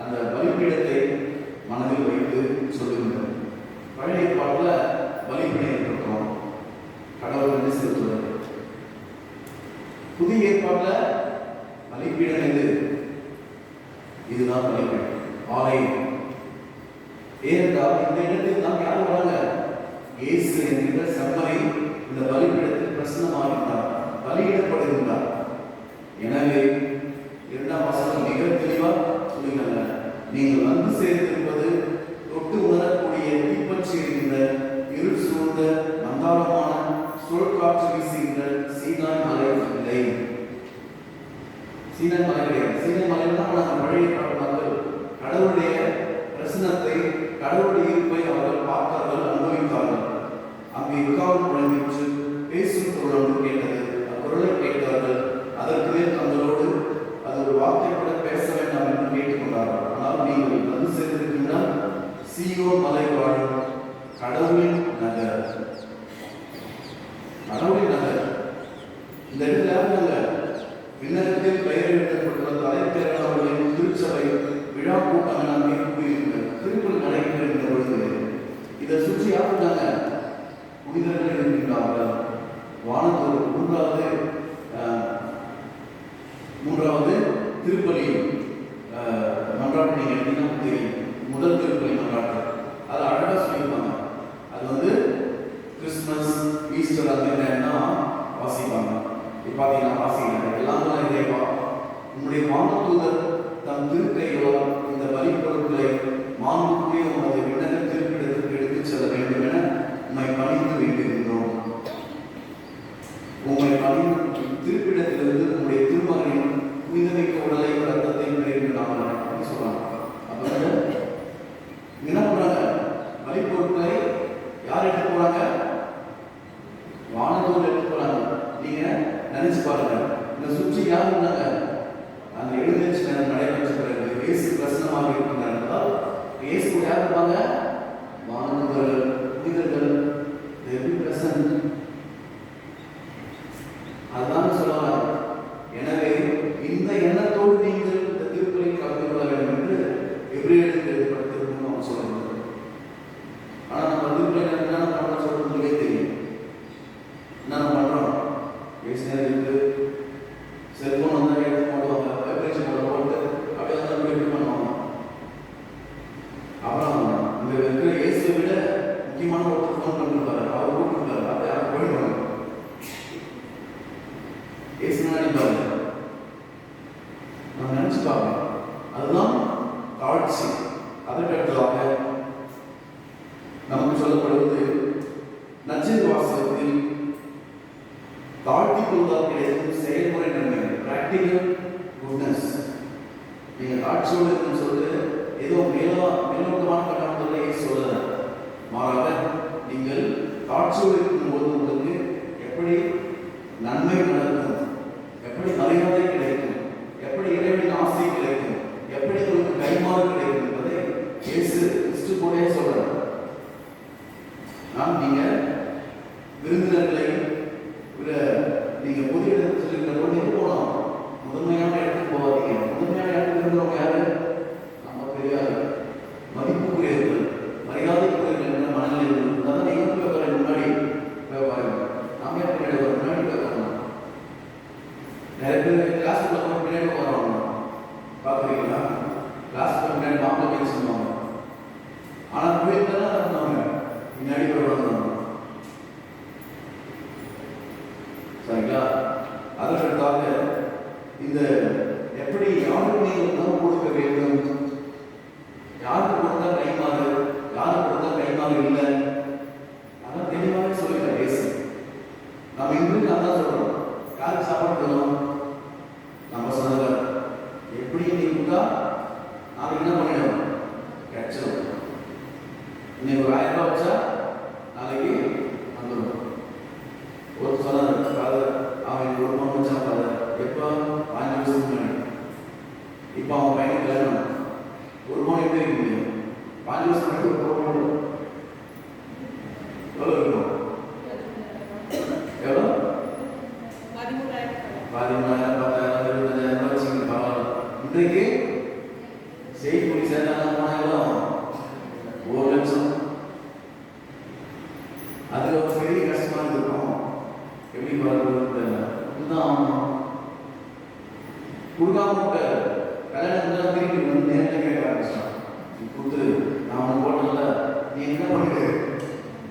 அந்த பலிப்பீடத்தை மனதில் வைத்து சொல்லுகின்றது. பழைய பாட்டில் பலிப்பீடம் இருக்கிறோம், கடவுள் என்ன செலுத்துவது. புதிய ஏற்பாட்டில் பலிப்பீடம் எது? இதுதான் பலிப்பீடம், ஆலயம். ஏனென்றால் இந்த இடத்தில் நாம் யார் வராங்க? இயேசு என்கின்ற செம்மறி இந்த பலிபீடத்தில் பிரசன்னமாகின்றார், பலியிடப்படுகின்றார். எனவே 2ஆம் வாசகம் மிக தெளிவாக சொல்லுங்க, நீங்கள் வந்து சேர்ந்திருப்பது தொட்டு உணரக்கூடிய தீப்பற்றி இருக்கின்ற இருள் சூழ்ந்த மந்தாரமான சுழற்காற்று வீசுகின்ற சீனாய் மலை இல்லை. சீனாய் மலை கிடையாது. சீனாய் மலையில் தான் நம்ம பழைய மக்கள் கடவுளுடைய பிரசனத்தை, கடவுளுடைய இருப்பை அவர்கள் பார்த்தார்கள், அனுபவித்தார்கள். அங்கே உட்கார்ந்து முழங்கிற்று, பேசும் குரல் கேட்டது. அக்குரலை கேட்டார்கள். அதற்கு மேல் தங்களோடு இதை சுற்றி யார் இருந்தாங்க? புனிதர்கள் இருக்கின்றார்கள். வானத்தூர் மூன்றாவது திருப்பலி மன்றாட்டு நீங்க எடுத்தீங்கன்னா தெரியும். முதல் திருப்பலி மன்றாட்டு அது அழகா சொல்லியிருப்பாங்க. அது கிறிஸ்துமஸ் ஈஸ்டர் அந்த நேரம் வாசிப்பாங்க. இப்போ பார்த்தீங்கன்னா வாசிக்கிறாங்க எல்லாம் தான் இறைவா உங்களுடைய வானதூதர் தம் திருக்கைகளால் இந்த பலி பொருட்களை மாண்புக்குரிய உமது விண்ணக திருப்பிடத்திற்கு எடுத்துச் செல்ல வேண்டும் என உம்மை பணிந்து வேண்டுகின்றோம். உம்மை பணிந்து திருப்பிடத்திலிருந்து உங்களுடைய திருமகனின் புனிதமிக்க உடலை ரத்தத்தை பெறுகிறாங்க அப்படின்னு சொல்றாங்க. அப்ப என்ன பண்றாங்க? பலி பொருட்களை யார் எடுத்து போறாங்க? வானதூதர் எடுத்து போறாங்க. நீங்க நினைச்சு பாருங்க, இந்த சுற்றி யார் இருந்தாங்க? அந்த எழுந்தேச்சு நடைபெற்ற பிறகு இயேசு பிரசன்னமாக இருக்கிறார் என்றால் இயேசு யார் இருப்பாங்க? வானதூதர்கள், புனிதர்கள். அதுதான் சொல்லுவாங்க. எனவே இந்த எண்ணத்தோடு நீங்கள் இந்த திருப்பலி கலந்து கொள்ள வேண்டும் என்று எபிரேயருக்கு எழுதப்பட்டிருக்கும் அவங்க சொல்லுவாங்க. ஆனா நம்ம திருப்பலி என்ன பண்ண சொல்றதுக்கே தெரியும். என்ன பண்றோம்? இருக்கு செல்போன் வந்து எடுத்து போடுவாங்க, வைப்ரேஷன் போட்டு அப்படியே வந்து எடுத்து பண்ணுவாங்க. அப்புறம் இந்த இருக்கிற இயேசுவை விட முக்கியமான ஒருத்தர் ஃபோன் பண்ணிருப்பாரு, அவர் கூப்பிட்டுருப்பாரு, அப்படியே அவங்க போயிடுவாங்க. இயேசு முன்னாடி பாருங்க, நம்ம நினைச்சு பார்ப்போம். அதுதான் காட்சி. அதற்கு அடுத்ததாக நமக்கு சொல்லப்படுவது நற்செய்தி வாசகத்தில் தாழ்த்தி கொள்வதால் கிடைக்கும் செயல்முறை நன்மை, பிராக்டிகல் குட்னஸ். நீங்க தாட்சியோடு இருக்குன்னு சொல்லிட்டு ஏதோ மேலோட்டமான கட்டணத்துல சொல்லல. மாறாக நீங்கள் தாட்சியோடு இருக்கும்போது உங்களுக்கு எப்படி நன்மை நடக்கும், எப்படி மரியாதை கிடைக்கும், எப்படி இறைவனின் ஆசை கிடைக்கும், எப்படி உங்களுக்கு கைமாறு கிடைக்கும் என்பதை இயேசு கிறிஸ்து கூட சொல்றார். நீங்க விருந்தினர்களை நீங்க புதிய இடத்துல இருக்கிற போகலாம், முதன்மையான இடத்துக்கு போகாதீங்க. முதன்மையான இடத்துக்கு இருக்கிறவங்க யாரு? நம்ம பெரியாரு, மதிப்புக்குரியவர்கள், மரியாதைக்குரியவர்கள் என்ற மனநிலை இருந்தால் நீங்க போய் முன்னாடி போய் பாருங்க. நாம பின்னாடி முன்னாடி போய் வரணும். நிறைய பேர் கிளாஸ் பின்னாடி வரோம் பாக்குறீங்களா? கிளாஸ் பின்னாடி மாப்பிள்ள பேர் சொல்லுவாங்க. ஆனா கோயில்தான் இருந்தாங்க பின்னாடி போய் வந்தாங்க. சரிங்களா? அதற்காக இந்த எப்படி யாருக்கு நீங்கள் உணவு கொடுக்க வேண்டும், யாருக்கு கொடுத்தா கைமாறு, யாருக்கு கொடுத்தா கைமாறு இல்லை, அதான் தெளிவாக சொல்லிட்டார் இயேசு. நம்ம இன்றைக்கு அதான் சொல்றோம். யாருக்கு சாப்பாடு தரும்? நம்ம சொன்னவர் எப்படி நீ கொடுத்தா நாளைக்கு என்ன பண்ணிடுவோம்? கிடைச்சிடும். இன்னைக்கு ஒரு 1000 ரூபாய் வச்சா நாளைக்கு வந்துடும். ஒரு சொன்னார் அவன் ஒரு பணம் வச்சான் ஃபாதர், எப்போ 5 வருஷத்துக்கு முன்னாடி. இப்போ அவன் பையனுக்கு கல்யாணம், ஒரு பணம் எப்படி இருக்க முடியும்? 5 வருஷம் முன்னாடி ஒரு பணம் எவ்வளோ இருக்கும்? எவ்வளோ? 13,000, 10,000, 25,000 ரூபாய் வச்சுக்கிட்டு பரவாயில்ல. இன்றைக்கு செய்கூலி சேர்த்தாங்க போனால் எவ்வளோ? 1 லட்சம். அது ஒரு பெரிய கஷ்டமாக இருக்கும். எப்படி பார்க்கறது கொடுக்காம கல்யாணம் திருப்பி வந்து நேரில் கேட்க ஆரம்பிச்சான். நீ கொடுத்து நான் அவனை போட்டல, நீ என்ன பண்ணிட்டு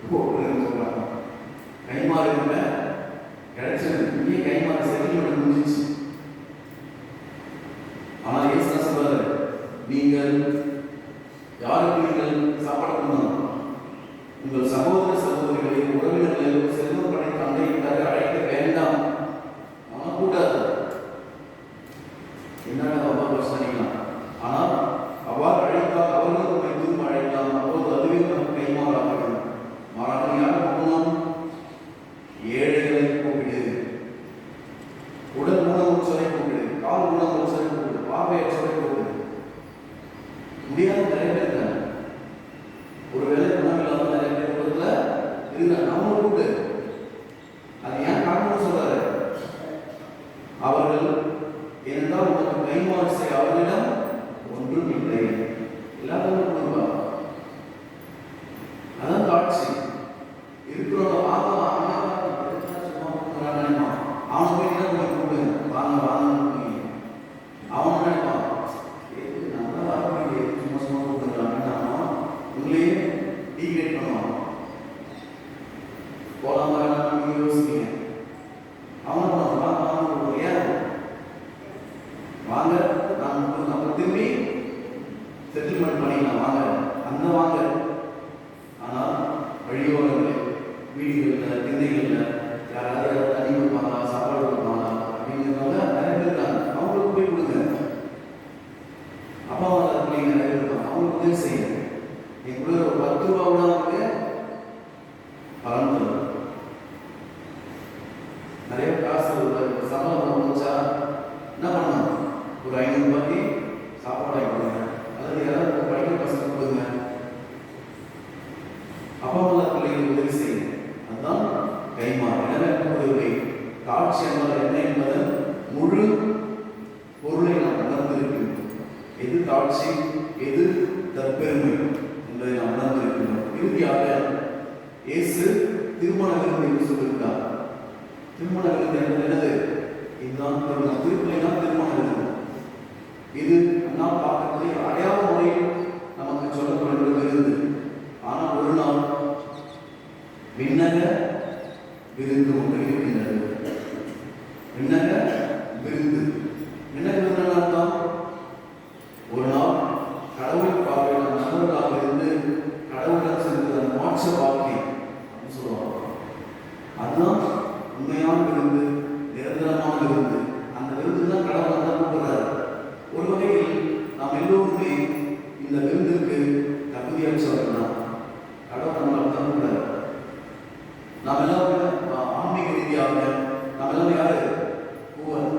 போட்டுன்னு சொல்றாங்க. கைமாறு இல்லை கிடைச்சது, நீயே கைமாறு செட்டில்மெண்ட் முடிஞ்சிச்சு. ஆனால் ஏசு சொல்றாரு, நீங்கள் யாருக்கு நீங்கள் சாப்பாடு பண்ணணும்? உங்கள் சகோதர சகோதரிகளை, உறவினர்களை செல்வம் படைத்த அன்றைக்காக அழைக்க வேண்டாம். அவன் கூட்டாது. என்னடா அவ்வா பிரச்சனைக்கலாம். ஆனால் அவ்வாறு அழைத்தால் அவர்களும் வைத்தும் அழைக்கலாம். அப்போது அதுவே நமக்கு கைமாறாகும். மாறாக யார் போகணும்? ஏழைகளை கூப்பிடு, உடல் ஊனமுற்றலை கூப்பிடு, கால் ஊனமுற்றலை கூப்பிடு, பார்வையற்றலை கூப்பிடு. முடியாத நிறைய பேர் இருக்காங்க. ஒருவேளை குணம் இல்லாத நிறைய பேர் குடும்பத்துல இருந்தாங்க. நம்ம கூப்பிடு. அது ஏன் காரணம் சொல்றாரு? அவர்கள் என்றால் உனக்கு கைமாறு செய்ய அவர்களிடம் ஒன்றும் இல்லை, எல்லாத்தையும் கொடுப்பா. அதான் காட்சி. இருக்கிறவங்க வாங்க வாங்க சும்மா நினைப்பான். அவனை போய் என்ன பண்ணி கூப்பிடுங்க வாங்க வாங்க அவன் நினைப்பான் நல்லா வரக்கூடிய சும்மா சும்மா கூப்பிடுறாங்க அவன் உங்களையே டீக்ரேட் பண்ணுவான். போலாமா நீங்க யோசிப்பீங்க. அவனை வாங்க வாங்க ஏன் வாங்க நம்ம திரும்பி செட்டில்மெண்ட் பண்ணிக்கலாம் வாங்க அந்த வாங்க. ஆனால் வழியோரங்கள் வீடுகளில் திண்ணைகளில் யாராவது தண்ணி கொடுப்பாங்களா சாப்பாடு கொடுப்பாங்களா அப்படிங்கிறவங்க நிறைய பேர் இருக்காங்க. அவங்களுக்கு போய் கொடுங்க. அப்பா அம்மா பிள்ளைங்க நிறைய பேர் இருப்பாங்க. அவங்களுக்கு உதவி செய்யுங்க. என் கூட ஒரு 10 ரூபா கூட பலன் தரும். நிறைய காசு சம்பளம் வந்துச்சா என்ன பண்ணணும்? ஒரு 500 ரூபாய்க்கு சாப்பாடு வாங்கி கொடுங்க. அல்லது யாராவது படிக்கிற பசங்க கொடுங்க. அப்பா அம்மா பிள்ளைங்களுக்கு உதவி செய்யுங்க. அதுதான் கைமாறு. எனவே உதவி காட்சி என்றால் என்ன என்பது முழு பொருளை நாம் உணர்ந்திருக்கின்றோம். எது காட்சி எது தற்பெருமை என்பதை நாம் உணர்ந்திருக்கின்றோம். இறுதியாக இயேசு திருமண விருந்து என்று சொல்லியிருக்கார். திருமண விருந்து என்பது என்னது? இதுதான் திருப்பலை தான் திருமண விருந்து. இது நாம் பார்க்கக்கூடிய அடையாள முறையில் நமக்கு சொல்லப்படுகிற விருந்து. ஆனால் ஒரு நாள் விண்ணக விருந்து ஒன்று இருக்கின்றது. விண்ணக விருந்து விண்ணக விருந்து அர்த்தம் ஒரு நாள் கடவுள் பார்வையில் நபர்களாக இருந்து கடவுளுடன் சென்று மோட்ச வாழ்க்கை அப்படின்னு சொல்லுவாங்க. அதுதான் உண்மையான விருந்து, நிரந்தரமான விருந்து. அந்த விருந்து தான் கடவுள் தான் கூப்பிடுறாரு. ஒரு வகையில் நாம் எல்லோருமே இந்த விருந்துக்கு தகுதியற்றவர்கள் தான். கடவுள் நம்மளால் தான் கூப்பிடுறாரு. நாம் எல்லாருமே ஆன்மீக ரீதியாக நாம் எல்லாமே யாரு? பூவர்.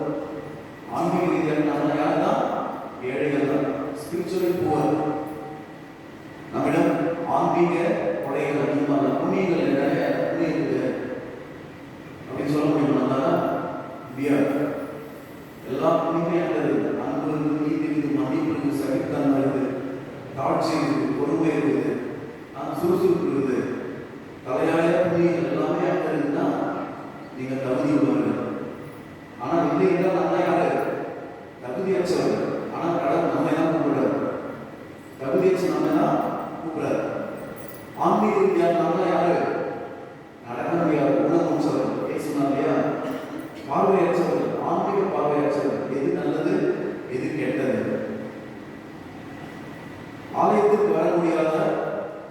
ஆன்மீக ரீதியாக நாம் யாரு தான்? ஏழைகள் தான். Spiritually poor. நம்மிடம் ஆன்மீக கொடைகள் அதிகமாக புண்ணியங்கள் நிறைய புண்ணியம் இருக்குது அப்படின்னு சொல்ல முடியுமா? எல்லா புண்ணியமே இருக்குது. அன்பு இருக்குது, நீதி இருக்குது, மன்னிப்பு இருக்குது, சகித்தன்மை இருக்குது, தாட்சி இருக்குது, பொறுமை இருக்குது, சுறுசுறுப்பு இருக்குது. தலையாய புண்ணியங்கள் எல்லாமே அங்கே இருக்குன்னா நீங்கள் தகுதி உள்ளவர்கள். ஆனால் இல்லை என்றால் நம்ம யாரு? தகுதியற்றவர்கள். ஆனால் கடவுள் நம்ம தான் கூப்பிடுறாரு. தகுதியற்ற நம்ம தான் கூப்பிடுறாரு. ஆன்மீக ரீதியாக நம்ம யாரு? நடக்க முடியாத ஊனமுற்றவர்கள். பேசுனா இல்லையா? பார்வையற்றவர்கள், ஆன்மீக பார்வையற்றவர்கள். எது நல்லது எது கெட்டது? ஆலயத்துக்கு வர முடியாத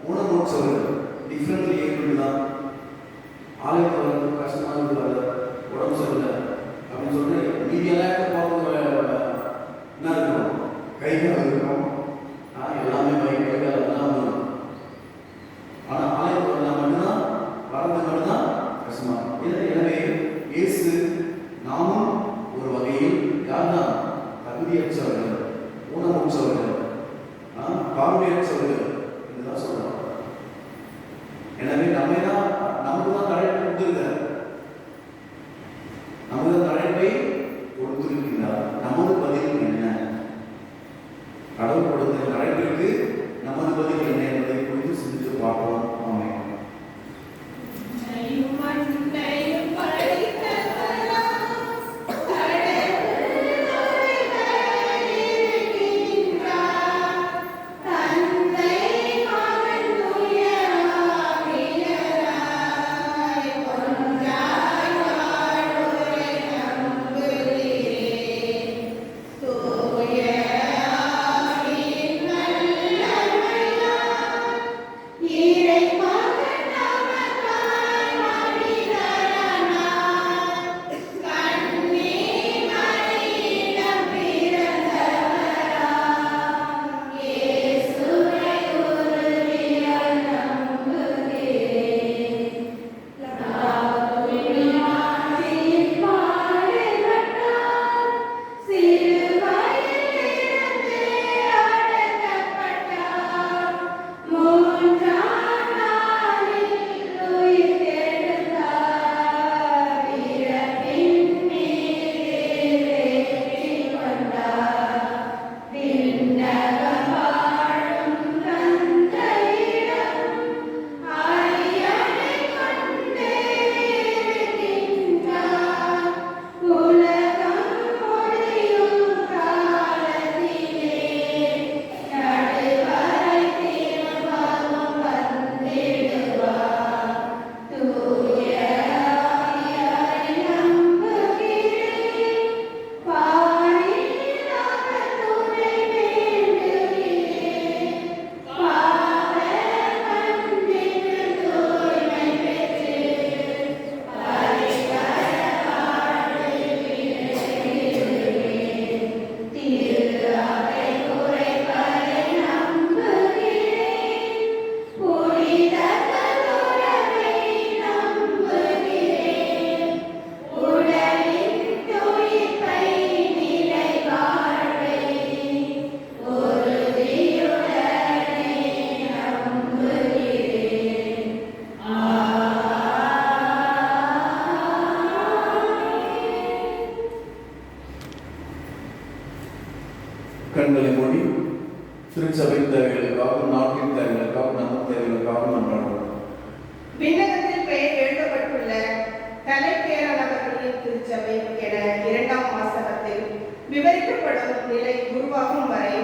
ஊனமுற்றவர்கள் டிஃப்ரெண்ட்லி ஏபிள் தான். ஆலயத்தில் வந்து கஷ்டமாக இருக்காது, உடம்பு சரியில்லை அப்படின்னு சொல்லிட்டு மீதியெல்லாம் பார்த்து என்ன இருக்கும்? கைகள் இருக்கும், எல்லாமே கைகள் எல்லாம் வரும். ஆனால் ஆலயத்தில் வந்தால் மட்டும்தான் வரது மட்டும்தான் கஷ்டமா. எனவே இயேசு நாமும் ஒரு வகையில் யார் தான்? தகுதியற்றவர்கள், ஊனமுற்றவர்கள், பார்வையற்றவர்கள் என்றுதான் சொல்றாங்க. எனவே நமக்கு தான் அழைப்பு கொடுத்திருக்கிறார். நமக்கு தான் அழைப்பை கொடுத்திருக்கிறார். நமது பதில் என்ன? கடவுள் கொடுத்த அழைப்பிற்கு நமது பதில் என்ன என்பதை குறித்து சிந்தித்து பார்ப்போம். ஆமென். தந்தை மகன் தூய ஆவியாராய் கண்களை மூடி திருச்சபையின் தேவைகளுக்காக, நாட்டின் தேவைகளுக்காக, நம்ம தேவைகளுக்காக மன்றாடுவோம். விண்ணகத்தில் பெயர் எழுதப்பட்டுள்ள தலைப்பேரானவர்களின் திருச்சபை என 2ஆம் வாசகத்தில் விவரிக்கப்படும் நிலை உருவாகும் வரை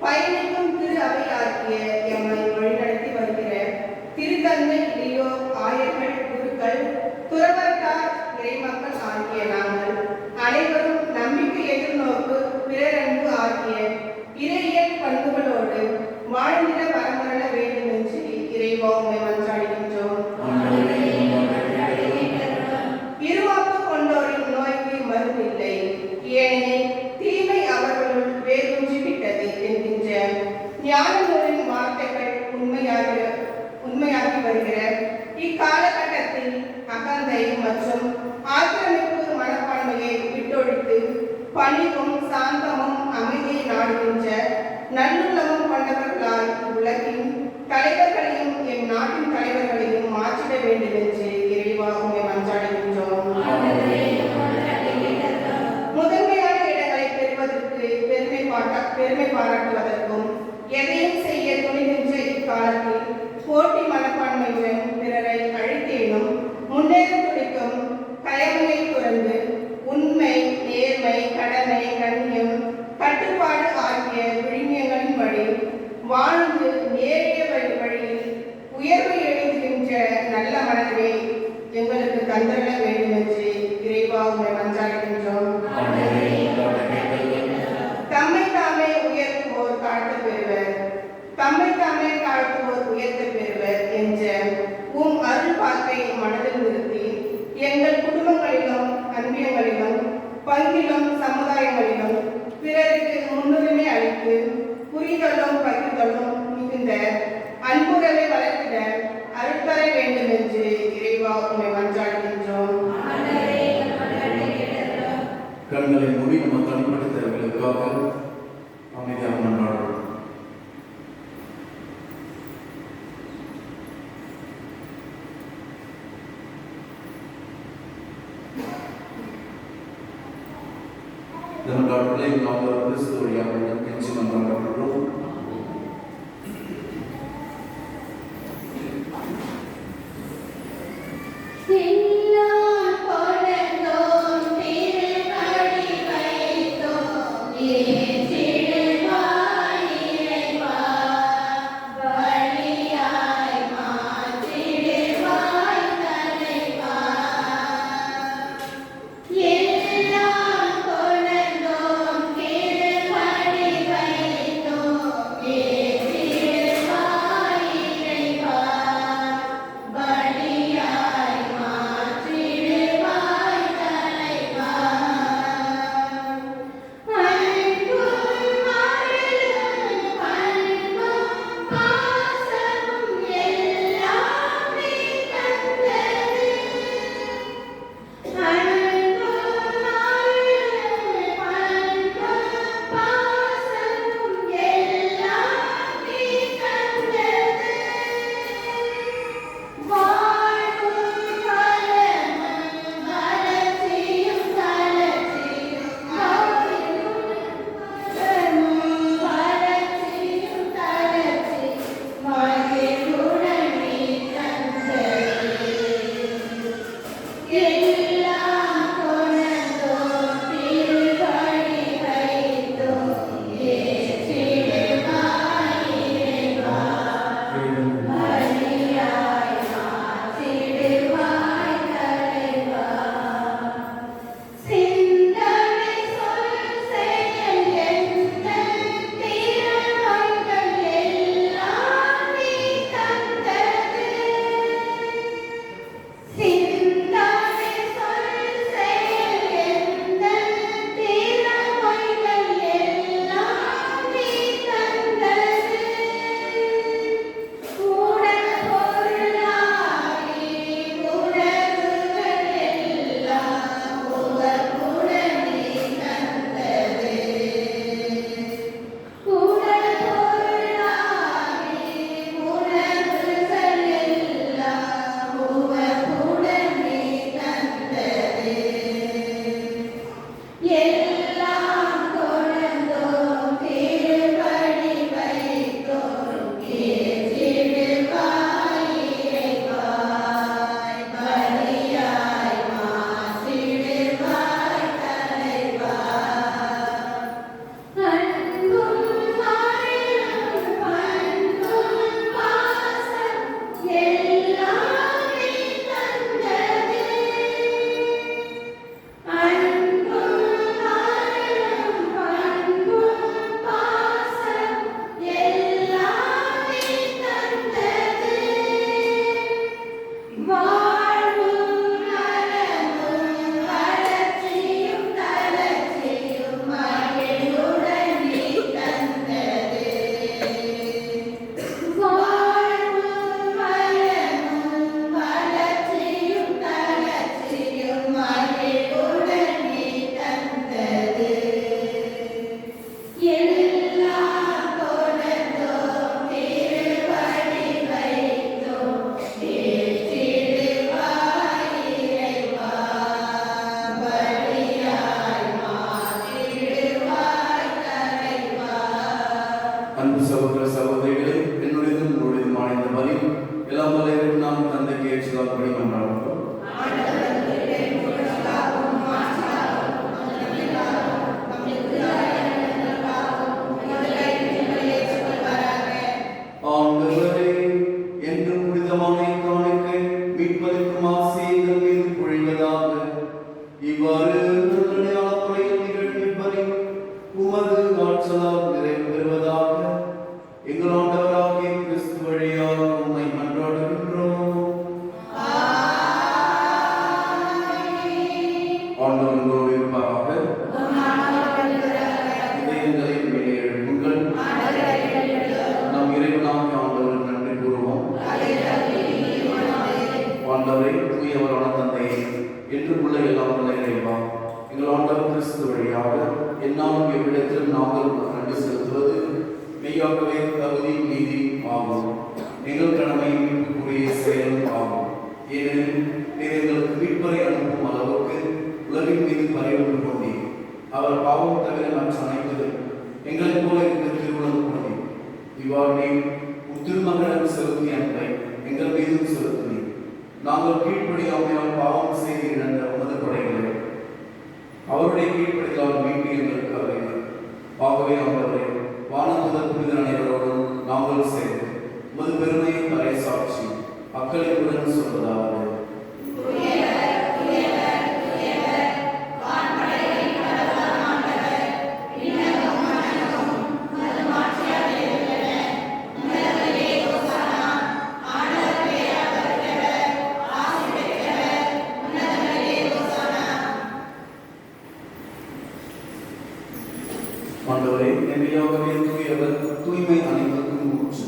பயணிக்கும் திரு அவையாகிய எம்மை வழிநடத்தி வருகிற திருத்தந்தை லியோ, ஆயர்கள், குருக்கள், துறவரத்தார், இறைமக்கள் ஆகிய நாங்கள் அனைவரும் நம்பிக்கை, எதிர்நோக்கு, பிறரன்பு ஆகிய இறையியல் பண்புகளோடு வாழ்ந்திட வரமருள வேண்டும் என்று இறைவா உம்மை மன்றாடுகின்றோம். இருவாக்கு கொண்டோரின் நோய்க்கு மருந்தில்லை, ஏனெனில் தீமை அவர்களுள் வேரூன்றி விட்டது என்கின்ற ஞான நூலின் வார்த்தைகள் உண்மையாகி வருகிற இக்காலகட்டத்தில் அகந்தை மற்றும் ஆக்கிரமிப்பு மனப்பான்மையை விட்டொழித்து பணிவும் சாந்தமும் அமைதியை நாடுகின்ற நல்லுள்ளமும் கொண்டவர்களாய் உலகின் தலைவர்களையும் என் நாட்டின் தலைவர்களையும் மாற்றிட வேண்டும் என்று இறைவா உம்மை மன்றாடுகின்றோம். முதன்மையான இடங்களை பெறுவதற்கு பெருமை பாராட்டுவதற்கும் எதையும் செய்ய துணிகின்ற இக்காலத்தில் போட்டி மனப்பான்மையுடன் பிறரை அழித்தேனும் முன்னேற துடிக்கும் கயமையை துறந்து உண்மை, நேர்மை, கடமை, கண்ணியம், கட்டுப்பாடு ஆகிய விழுமியங்களின் வழி வாழ்ந்து நேரிய வழியில் உயர்வை எழுதுகின்ற நல்ல மனதை எங்களுக்கு தந்தர வேண்டும் என்று இறைவா உம்மை மன்றாடுகின்றோம். தம்மை தாமே உயர்த்துவோர் தாழ்த்த பெறுவர், தம்மை தாமே தாழ்த்துவோர் உயர்த்த பெறுவர் என்ற உம் அருள் வாக்கை மனதில் நிறுத்தி எங்கள் குடும்பங்களிலும், அன்பியங்களிலும், பங்கிலும், சமுதாயங்களிலும் பிறருக்கு முன்னுரிமை அளித்து புரிதலும் பகிர்தலும் மிகுந்த அன்புறவை வளர்த்திட அருட்தர வேண்டும் என்று இறைவா உம்மை மன்றாடுகின்றோம். கண்களை மூடி நம்ம தனிப்பட்ட தேவைகளுக்காக அமைதியாக மன்றாடுவோம். மன்றாடுகளை நாம் கிறிஸ்து வழியாக கெஞ்சி மன்றாடுகிறோம். Hallelujah. வழியாக என்னாலும் எவ்விடத்திலும் நாங்கள் நன்றி செலுத்துவது மெய்யாகவே தகுதி நீதி ஆகும். எங்கள் கடமை மீட்புக்குரிய செயலும் ஆகும். ஏனெனில் நீர் எங்களுக்கு மீட்பரை அனுப்பும் அளவுக்கு உலகின் மீது பரிவு கொண்டீர். அவர் பாவம் தவிர மற்ற அனைத்தும் எங்களைப் போல இருக்க திருவுளம் கொண்டீர். இவ்வாறு நீர் திருமகனிடம் செலுத்திய அன்பை எங்கள் மீதும் செலுத்தினீர். நாங்கள் கீழ்ப்படியாமையால் பாவம் செய்து இழந்த உமது படைகளை அவருடைய கீழ்ப்படிதலால் மீட்டு எங்களுக்கு அறிந்தார். ஆகவே அவரை வானதுதர் புனிதர் அனைவரோடும் நாங்கள் சேர்ந்து உமது பெருமையை பறைசாற்றி அக்களிப்புடன் சொல்வதாவது: ஆண்டவரே, நெறியாகவே தூயவர், தூய்மை அனைவருக்கும் ஊற்று.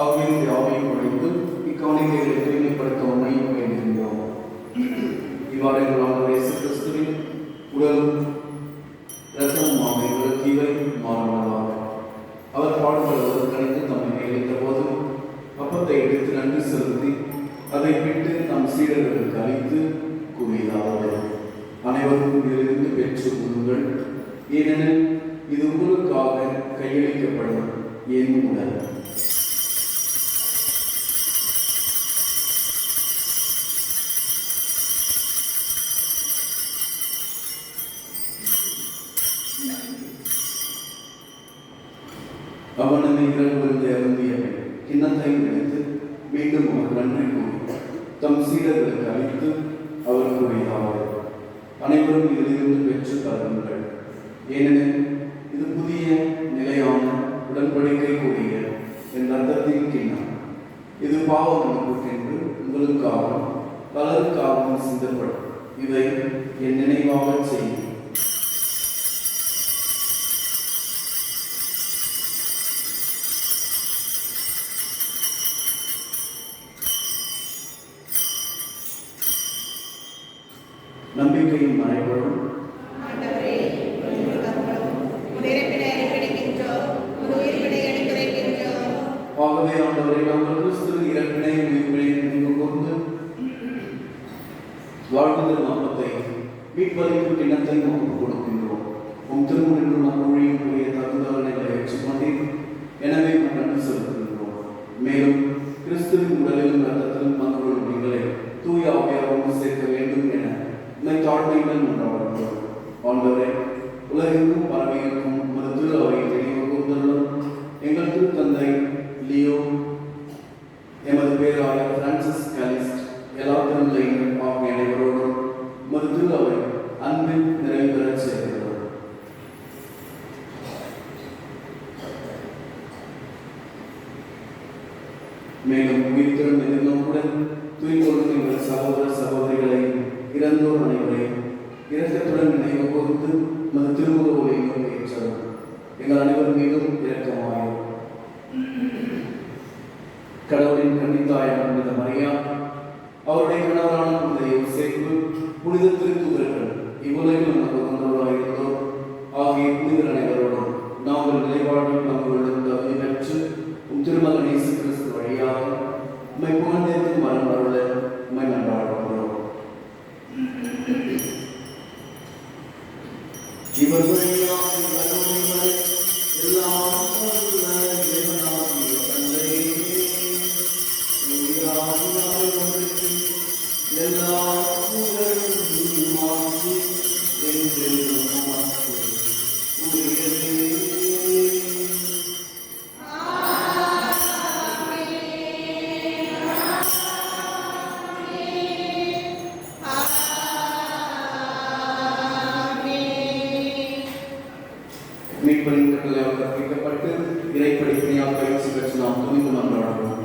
ஆகவே ஆவையை குறைந்து இக்காணிக்கைகளை தூய்மைப்படுத்த உண்மையும் வேண்டுகின்றோம். இவ்வாறு எங்கள் ஆண்டவர் இயேசு கிறிஸ்துவின் உடலும் இரத்தமுமாக எங்களுக்கு இவை மாறுவதாக. அவர் பாடுபடுவதற்கு கணித்து தம்மை நியமித்த போதும் அப்பத்தை எடுத்து நன்றி செலுத்தி அதை விட்டு நம் சீடர்களுக்கு அளித்து கூறியதாவது: அனைவரும் இதிலிருந்து பெற்று கொள்ளுங்கள், ஏனெனில் இது உங்களுக்காக கையளிக்கப்படும் என் உடல். அவனது இரவு அருந்திய கிண்ணத்தை எடுத்து மீண்டும் அவர் நன்றி கூறி தம் சீடர்களுக்கு அளித்து அவர் கூறியதாவது: அனைவரும் இதிலிருந்து பெற்று தருங்கள், ஏனெனில் இது புதிய நிலையான உடன்படிக்கை கூடிய என் ரத்தத்தின் கிண்ணம். இது பாவ மன்னிப்புக்கென்று உங்களுக்காகவும் பலருக்காகவும் சிந்தப்படும். இதை என் நினைவாக செய்யும். நம்பிக்கையின் மறைபொருள் ஆகவே ஆண்டவரை நாங்கள் கிறிஸ்துவின் இறப்பினை உயிர்ப்பினை நினைவு கூர்ந்து வாழ்வுதல் நாமத்தை மீட்பளிப்பு கிண்ணத்தை ஒப்புக் கொடுக்கின்றோம். திருமுறையில் நம் மொழியினுடைய தகுந்தவர்களை ஏற்றுக்கொண்டேன். எனவே நன்றி செலுத்துகின்றோம். மேலும் கிறிஸ்துவின் உடலிலும் இரத்தத்திலும் பங்கு கொள்ளும் எங்களை தூய ஆவியாரோடு சேர்க்க வேண்டும் என இந்த தாழ்மையுடன் கொண்டாடுகிறோம். ஆண்டவரே, உலகெங்கும் பரவியிருக்கும் ஒரு திரு அவை நினைவு கூர்ந்துள்ளோம். எங்கள் திருத்தந்தை லியோ, எமது பேராயர் பிரான்சிஸ் காலிஸ்ட், எல்லா திருநிலையினர் ஆகிய அனைவரோடும் உமது திரு அவை அன்பில் நிறைவு பெறச் செய்கிறது. மேலும் உயிர்த்தெழும் எதிர்நோக்குடன் தூய்கொள்ளும் எங்கள் சகோதர சகோதரிகளையும் இறந்தோர் அனைவரையும் இரக்கத்துடன் நினைவு கூர்ந்து உமது திருமுக ஒளியை ஏற்றவர். எங்கள் அனைவர் மீதும் இரக்கமாயும். கடவுளின் கன்னித்தாயான புனித மரியா, அவருடைய கணவரான புனித யோசேப்பு, புனித திருத்தூதர்கள், இவ்வுலகில் நமக்கு வந்தவராயிருந்தோர் ஆகிய புனிதர் அனைவரோடும் நாங்கள் நிலைவாழ்வில் பங்கு கொள்ளும் தகுதி பெற்று திருமகன் இயேசு கிறிஸ்து வழியாக உம்மை புகழ்ந்தேற்கும் மரம் அருள உம்மை நன்றாடுகிறோம். இவர் வழியாக மீட்பரின் கட்டளையால் கற்பிக்கப்பட்டு இறைப்படிப்பினையால் பயிற்சி பெற்று நாம் துணிந்து மன்றாடுவோம்.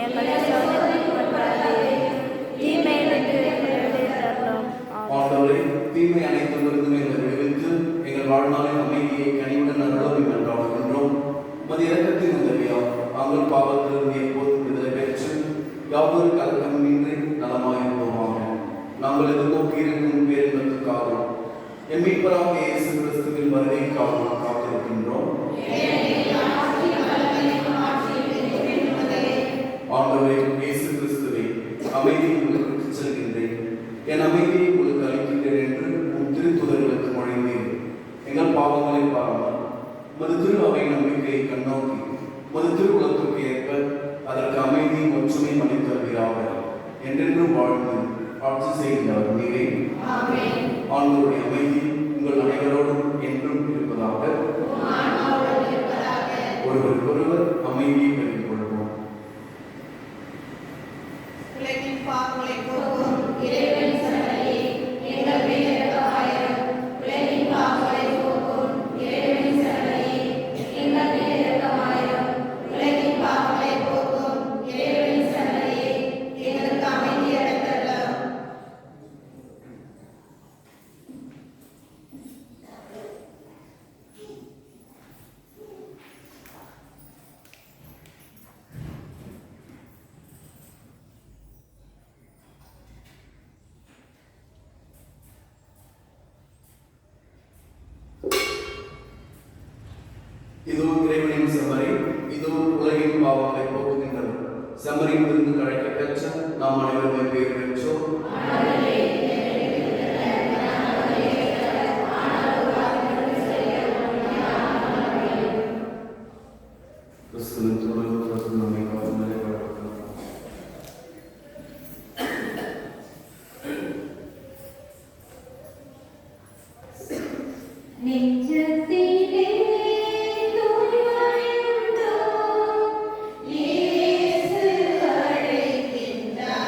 எங்களை சோதனைக்கு நாங்கள் எதிர்நோக்கி இருக்கும் பேரின்பத்துக்காகவும் எம் மீட்பராகிய இயேசு கிறிஸ்துவின் வருகைக்காகவும் காத்திருக்கின்றோம். ஆண்டவரே இயேசு கிறிஸ்துவை, அமைதியை உங்களுக்கு செல்கின்றேன், என் அமைதியை உங்களுக்கு அளிக்கின்றேன் என்று உன் திருத்துதர்களுக்கு மொழிந்தேன். எங்கள் பாவங்களை பாராமல் உமது திரு அவை நம்பிக்கையை கண்ணோக்கி உமது திருவுலத்துக்கு ஏற்ப அதற்கு அமைதியும் ஒற்றுமையும் அளித்து வருகிறார்கள். என்றென்றும் வாழ்ந்து ஆட்சி செய்கிறார் நீரே. ஆண்டவருடைய அமைதி உங்கள் அனைவரோடும் என்றும் இருப்பதாக. ஒருவருக்கொருவர் அமைதியை பெற்றுக் கொள்வோம். உலகின் பாவங்களை போக்கும் இறைவனின் சன்னதியே, எங்கள் மேல் இரக்கமாயிரும். உலகின் பாவங்களை போக்கும் இறைவனின் சன்னதியே, எங்கள் மேல் இரக்கமாயிரும். உலகின் பாவங்களை போக்கும் இறைவனின் சன்னதியே, எங்களுக்கு அமைதி அளித்தருளும். இதோ இறைவனின் செம்மறி, இதோ உலகின் பாவங்களை போக்குகின்றது. செம்மறியின் விருந்து அழைக்க பெற்ற நாம் அனைவருமே பேர் பெற்றோம். கிறிஸ்துவின் திருவுலகத்திற்கு நம்மை காவல் வழக்கம். நெஞ்சத்திலே தூய்மையுண்டோ, இயேசு அழைக்கின்றார்.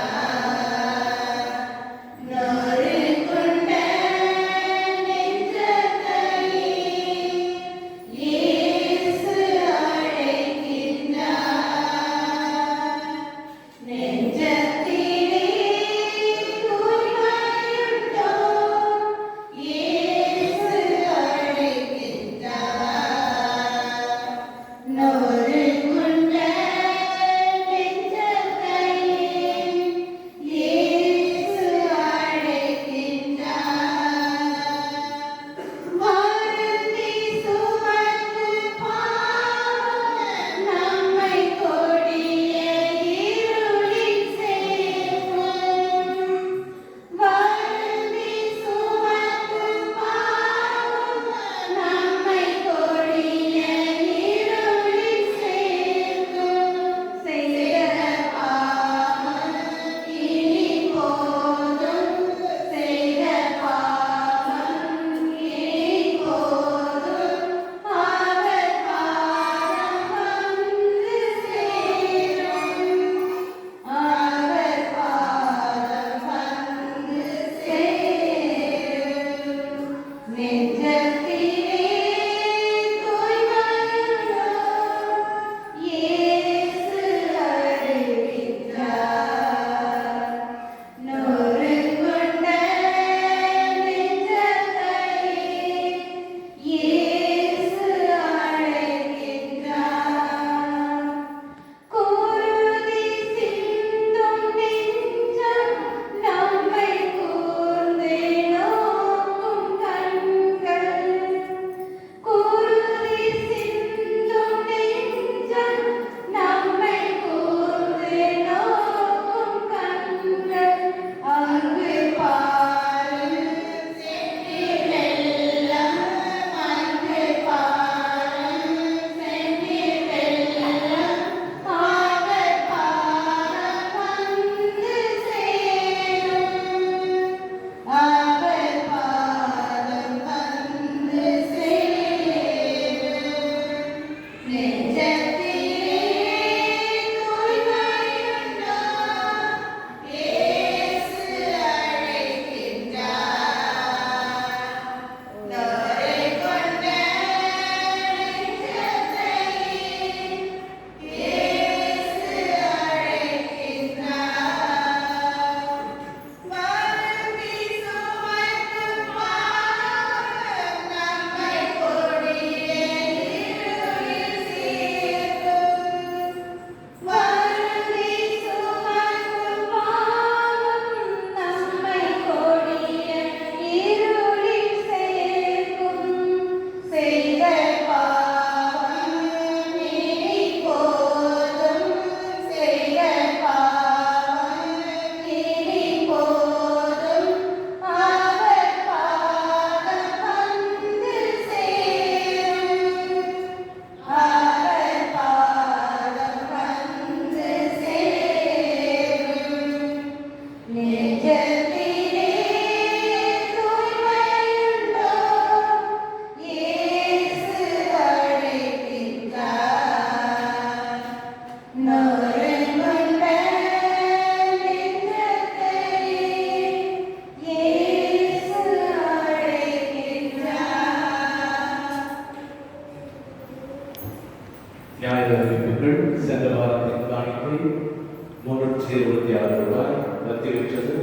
226 ரூபாய். பத்தி விற்றது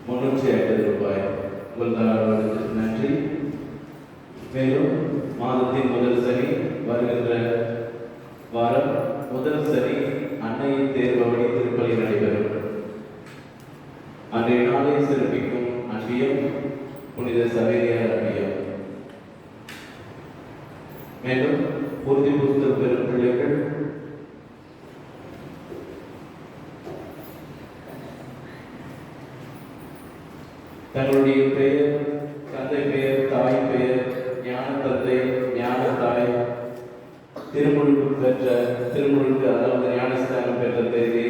350 ரூபாய். உங்கள் தாராளத்துக்கு நன்றி. மேலும் மாதத்தின் முதல் சனி வருகின்ற வாரம் முதல் சனி அன்னையின் தேர்பவனி திருப்பலி நடைபெறும். அன்றைய நாளை சிறப்பிக்கும் அன்பியம் புனித சவேரியார் அன்பியம். மேலும் உறுதி புத்தக பெறும் பிள்ளைகள் தங்களுடைய பெயர், தந்தை பெயர், தாய் பெயர், ஞான தந்தை, ஞான தாய், திருமுழுக்கு அதாவது ஞானஸ்தானம் பெற்ற தேதி,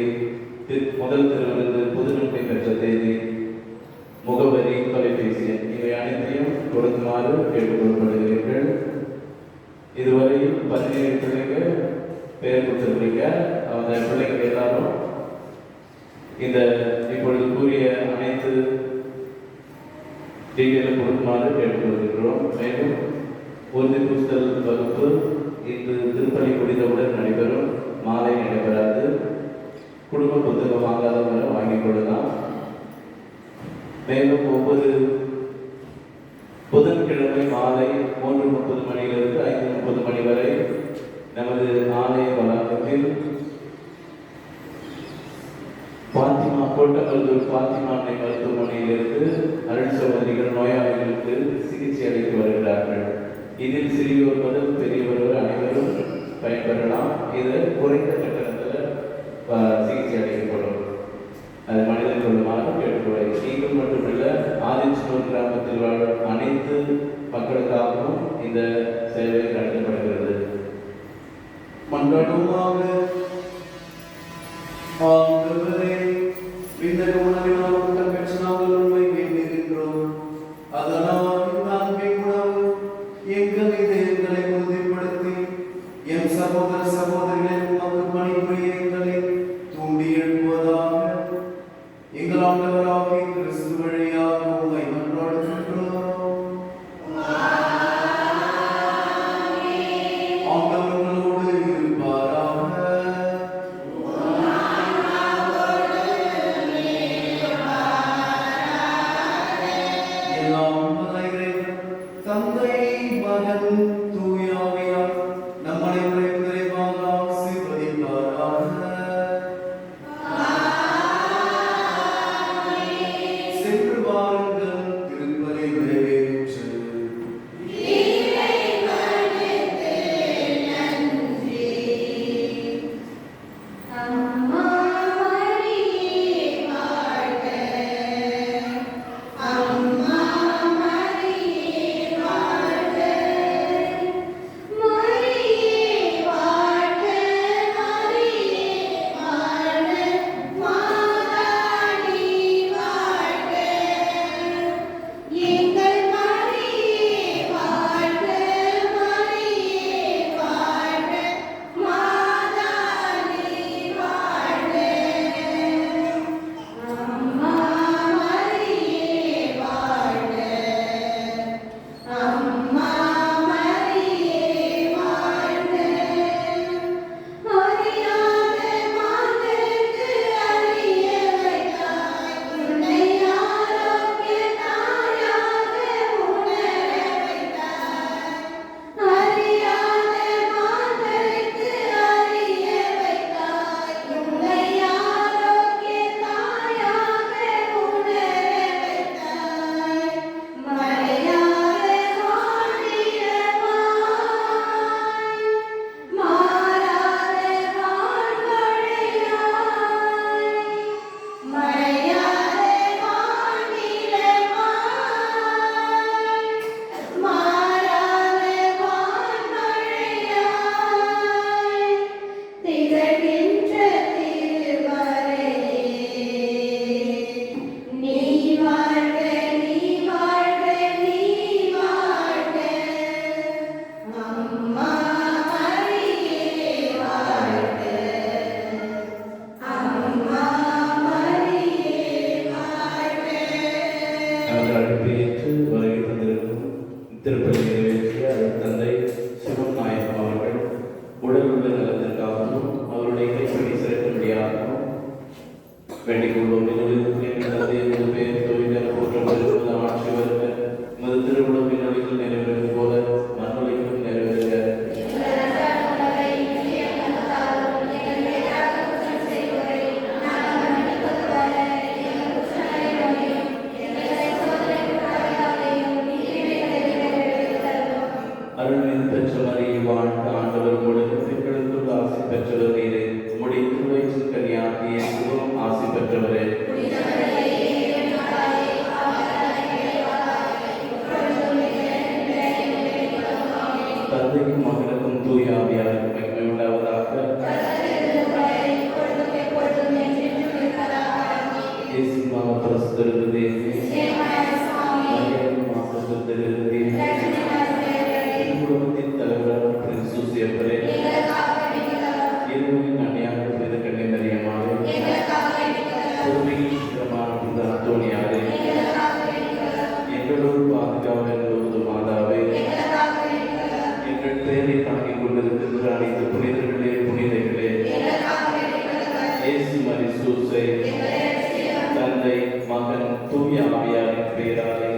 முதல் திருவிருந்து, புதுநன்மை பெற்ற தேதி, முகவரி, தொலைபேசி இவை அனைத்தையும் கொடுக்குமாறு கேட்டுக்கொள்ளப்படுகிறீர்கள். இதுவரையில் 17 பிள்ளைங்க பெயர் கொடுத்துருக்கீங்க. அந்த பிள்ளைங்க எல்லாரும் இந்த இப்பொழுது கூறிய அனைத்து டீட்டெயிலும் கொடுக்குமாறு கேட்டுக்கொள்கிறோம். மேலும் உறுதி பூசல் வகுப்பு இன்று திருப்பலி முடிந்தவுடன் நடைபெறும். மாலை நடைபெறாது. குடும்ப புத்தகம் வாங்காதவரை வாங்கிக் கொள்ளலாம். மேலும் ஒவ்வொரு புதன்கிழமை மாலை 3:30 மணியிலிருந்து 5:30 மணி வரை நமது ஆலய வளாகத்தில் பாத்திமா கோட்டக்கல்லூர் பாத்திமா அன்னை மருத்துவமனையிலிருந்து அருள் சகோதரிகள் நோயாளிகளுக்கு சிகிச்சை அளித்து வருகிறார்கள். இதில் சிறியோர் முதல் பெரியவர் அனைவரும் பயன்பெறலாம். இது குறைந்த கட்டணத்தில் சிகிச்சை அளிக்கப்படும். அது மனிதன் கொள்ளுமாறு கேட்டுக்கொள்ள. நீங்கள் மட்டுமல்ல, ஆதிச்சனூர் கிராமத்தில் வாழும் அனைத்து மக்களுக்காகவும் இந்த சேவை நடத்தப்படுகிறது. மன்றாடுவோமாக. ஆண்டவரே, விண்ணக உணவினால் ஊட்டம் பெற்ற நாங்கள் உண்மை வேண்டுகின்றோம். அதனால் இந்த அன்பின் உணவு எங்கள் இதயங்களை உறுதிப்படுத்தி எம் சகோதர சகோதரிகளை உமக்கு பணிபுரிய எங்களை தூண்டி எழுப்புவதாக. எங்கள் ஆண்டவராகிய கிறிஸ்து வழியாக உம்மை மன்றாடுகின்றோம். ஆண்டவர்களோடு இருப்பாராக. எல்லாம் வல்ல இறைவன், தந்தை, மகன், தூய ஆவியார் நம் அனைவரையும் நிறைவாக ஆசீர்வதிப்பாராக. சென்று வாருங்கள், திருப்பலி நிறைவேற்று. அம்மா மரியே வாழ்க, அம்மா மரியே வாழ்க, மரியே வாழ்க, மரியே வாழ்க, மாதாணி வாழ்க, எங்கள் மரியே வாழ்க, மரியே வாழ்க, மாதாணி வாழ்க, அம்மா மரியே வாழ்க, அம்மா மரியே வாழ்க, அறியாத மாந்தருக்கு அறிய வைத்தாய், உன்னை ஆரோக்கிய தாயாக உணர வைத்தாய், அறியாத மாந்தருக்கு அறிய வைத்தாய், உன்னை ஆரோக்கிய தாயாக உணர வைத்தாய், மறையாத வானிலமாய், மாறாத வாழ்வழையாய், மறையாத வானிலமாய், மாறாத வான்மழையாய், திகழ்கின்ற திருமறையே, நீ வாழ்க, நீ வாழ்க, நீ வாழ்க, அம்மா மரியே வாழ்க, அம்மா மரியே வாழ்க. நமது அழைப்பை ஏற்று வருகை தந்திருக்கும் திருப்பலி நிறைவேற்றிய தந்தை சிவன் நாயகம் அவர்கள் உடல் உள்ள நலத்திற்காகவும் அவருடைய கைப்பணி சிறக்கும்படியாகவும் மாவ பிரசுத்தருகிறதே குடும்பத்தின் தலைவரான பிரின்ஸ் சூசியப்பரே இருவரின் அணியாக பெரு கண்ணியமறியமாக பொறுமையின் சித்திரமான புனித அந்தோணியாரே எங்களோடு பாதுகாவலோடு மாதாவே எங்கள் பெயரை தாங்கிக் கொண்டிருக்கின்ற அனைத்து புனிதர்களே புனிதைகளே இயேசு மரிசூசை தந்தை மகன் தூய ஆவியாரின் பெயராலே